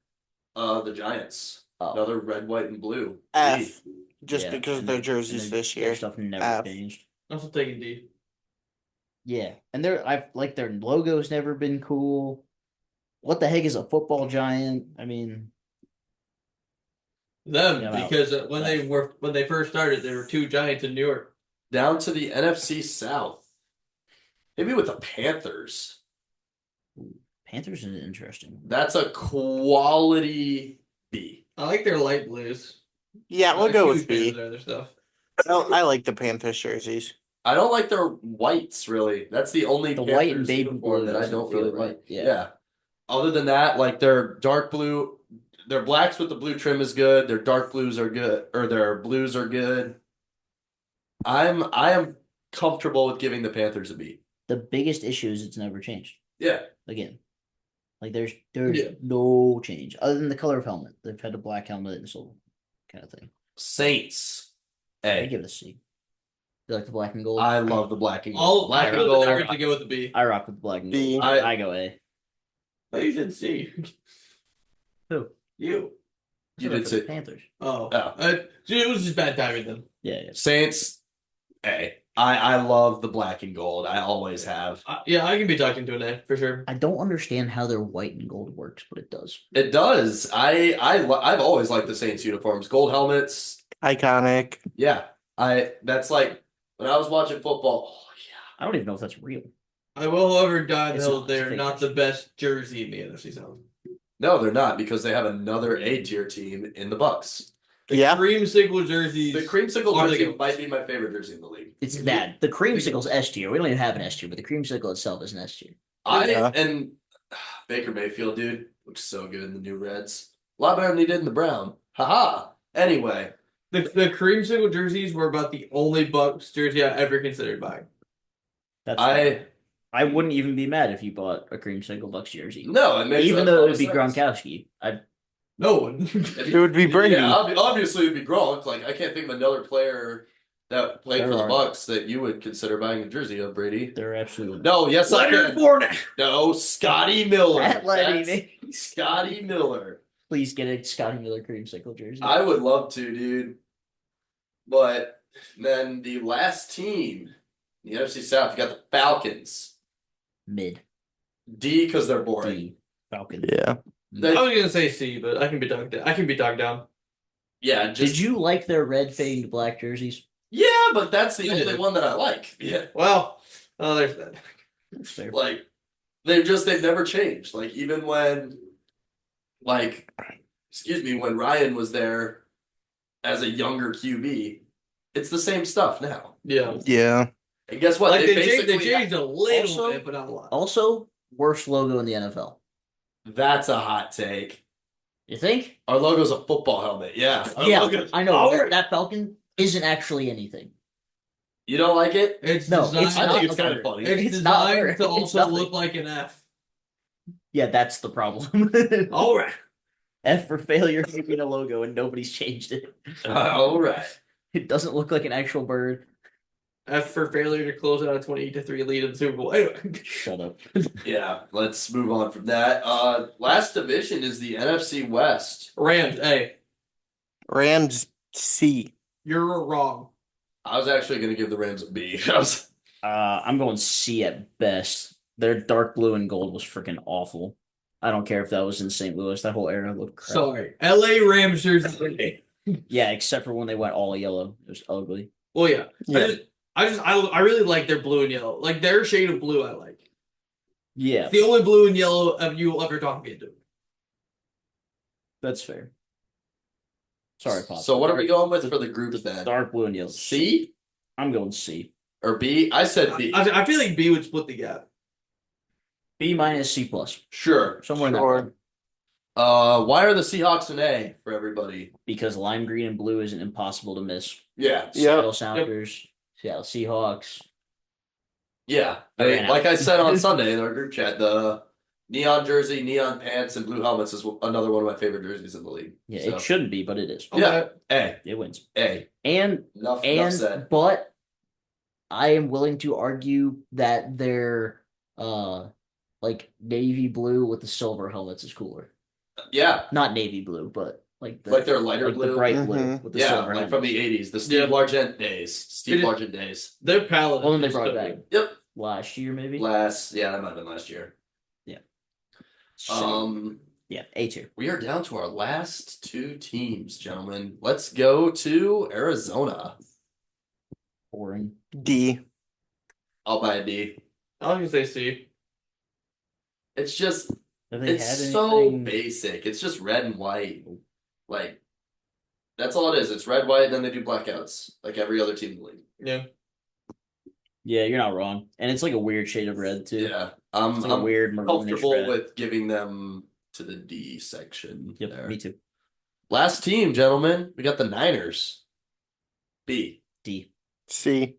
The Giants. Oh. Another red, white, and blue. F. Just Yeah, because of and their and jerseys this their year. stuff never F. changed. Also taking D. Yeah, and I've like their logo's never been cool. What the heck is a football giant? I mean, Them Yeah, well, because when they first started, there were two Giants in New York. Down to the NFC South. Maybe with the Panthers. Panthers is interesting. That's a quality B. I like their light blues. Yeah, we'll I'm a go huge with fan B. of their other stuff. I like the Panthers jerseys. I don't like their whites really. That's the only The Panthers white and baby uniform blue that I doesn't don't feel really right. like. Yeah. Other than that, like their dark blue, their blacks with the blue trim is good. Their dark blues are good, or their blues are good. I am comfortable with giving the Panthers a B. The biggest issue is it's never changed. Yeah. Again, like there's Yeah. no change other than the color of helmet. They've had a black helmet and silver kind of thing. Saints. I A. give it a C. You like the black and gold? I love the black and gold. All Black I and feel gold. the difference to go with the B. I rock with the black and B. gold. I go A. Oh, you said C. Who? You. You I rock did with say the Panthers. Oh. Oh. It was just bad timing then. Yeah. Saints. A. I love the black and gold. I always have. Yeah, I can be talking to an A for sure. I don't understand how their white and gold works, but it does. It does. I've always liked the Saints uniforms. Gold helmets. Iconic. Yeah. That's like when I was watching football. Oh I don't even know if that's real. I will, however, die It's though not, they're it's not the best jersey in the NFC South. no, they're not because they have another A tier team in the Bucks. Yeah. Creamsicle jerseys. The creamsicle Are jersey they- might be my favorite jersey in the league. It's bad. The creamsicle's S tier. We don't even have an S tier, but the creamsicle itself is an S tier. Yeah. And Baker Mayfield, dude, looks so good in the new Reds. A lot better than he did in the brown. Haha. Anyway, The creamsicle jerseys were about the only Bucks jersey I ever considered buying. That's I fine. I wouldn't even be mad if you bought a creamsicle Bucks jersey. no, it makes Even a though lot it of would be sense. Gronkowski. I No one. It would be Brady. Yeah, obviously it would be Gronk. Like I can't think of another player that played There for the are. Bucks that you would consider buying a jersey of Brady. they're absolutely No, yes I Leonard can. Fournette. No, Scotty Miller. That lady, That's Scotty Miller. Please get a Scotty Miller creamsicle jersey. I would love to, dude. But then the last team, the NFC South, you got the Falcons. Mid D because they're boring. D Falcon. Yeah. They- I was gonna say C, but I can be dogged down. I can be dogged down. yeah, just Did you like their red faded black jerseys? yeah, but that's the I only did. one that I like. Yeah, Well, oh, there's that. That's fair. like they've never changed. Like even when, like, excuse me, when Ryan was there as a younger QB, it's the same stuff now. Yeah. Yeah. And guess what? Like they basically changed a little Also- bit, but not a lot. Also, worst logo in the NFL. That's a hot take. You think? Our logo's a football helmet. Yeah. Our Yeah, logo- I know. Our- That Falcon isn't actually anything. You don't like it? It's No, designed, it's I not think it's a kind of bird. funny. it's it's not designed bird. to It's also nothing. look like an F. Yeah, that's the problem. All right. F for failure making a logo and nobody's changed it. All right. It doesn't look like an actual bird. F for failure to close out a 28-3 lead in the Super Bowl. Anyway. Shut up. Yeah, let's move on from that. Last division is the NFC West. Rams, A. Rams C. You're wrong. I was actually going to give the Rams a B. I was- I'm going C at best. Their dark blue and gold was freaking awful. I don't care if that was in St. Louis. That whole era looked crap. Sorry. LA Rams jersey. Yeah, except for when they went all yellow. It was ugly. Well, yeah. Yeah. I really like their blue and yellow. Like their shade of blue I like. Yeah, It's the only blue and yellow you will ever talk me into. that's fair. Sorry, Pop. So what are we going with for the groups then? Dark blue and yellow. C I'm going C. or B? I said B. I feel like B would split the gap. B minus C plus. Sure. Somewhere in that Sure. realm. Why are the Seahawks an A for everybody? Because lime green and blue isn't impossible to miss. Yeah. Seattle Sounders, Seattle Seahawks. Yeah. I Very mean, nice. like I said on Sunday in our group chat, the neon jersey, neon pants, and blue helmets is another one of my favorite jerseys in the league. Yeah, So, it shouldn't be, but it is. yeah. A. It wins. A. And Enough said. but I am willing to argue that their like navy blue with the silver helmets is cooler. Yeah. Not navy blue, but like their lighter blue. the bright blue Mhm. with the Yeah, silver like helmets. from the 80s. The Steve Largent days. Steve It is- Largent days. Their palette. Well, then they is brought it cooking. back Yep. last year, maybe. That might have been last year. So, yeah, A tier. We are down to our last two teams, gentlemen. Let's go to Arizona. Boring. D. I'll buy a D. I was gonna say C. It's just, Have they had it's so anything? basic. It's just red and white. Like, that's all it is. It's red, white, and then they do blackouts, like every other team in the league. Yeah. Yeah, you're not wrong. And it's like a weird shade of red too. Yeah. It's like a I'm weird maroonish comfortable red. with giving them to the D section. Yep, there. me too. Last team, gentlemen. We got the Niners. B. D. C.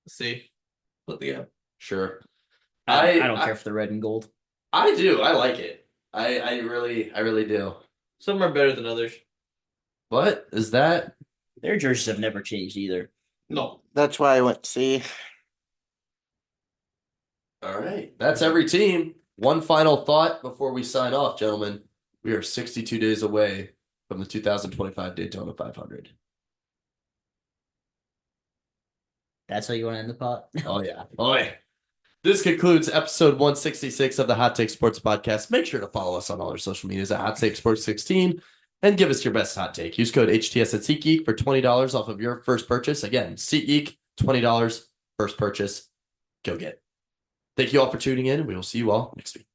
C. Split the gap. Sure. I don't care for the red and gold. I do. I like it. I really do. Some are better than others. What is that? Their jerseys have never changed either. No. That's why I went C. All right. That's every team. One final thought before we sign off, gentlemen. We are 62 days away from the 2025 Daytona 500. That's how you want to end the pot? Oh, yeah. Oh, yeah. This concludes episode 166 of the Hot Take Sports Podcast. Make sure to follow us on all our social medias at Hot Take Sports 16 and give us your best hot take. Use code HTS at SeatGeek for $20 off of your first purchase. Again, SeatGeek, $20 first purchase. Go get it. Thank you all for tuning in, and we will see you all next week.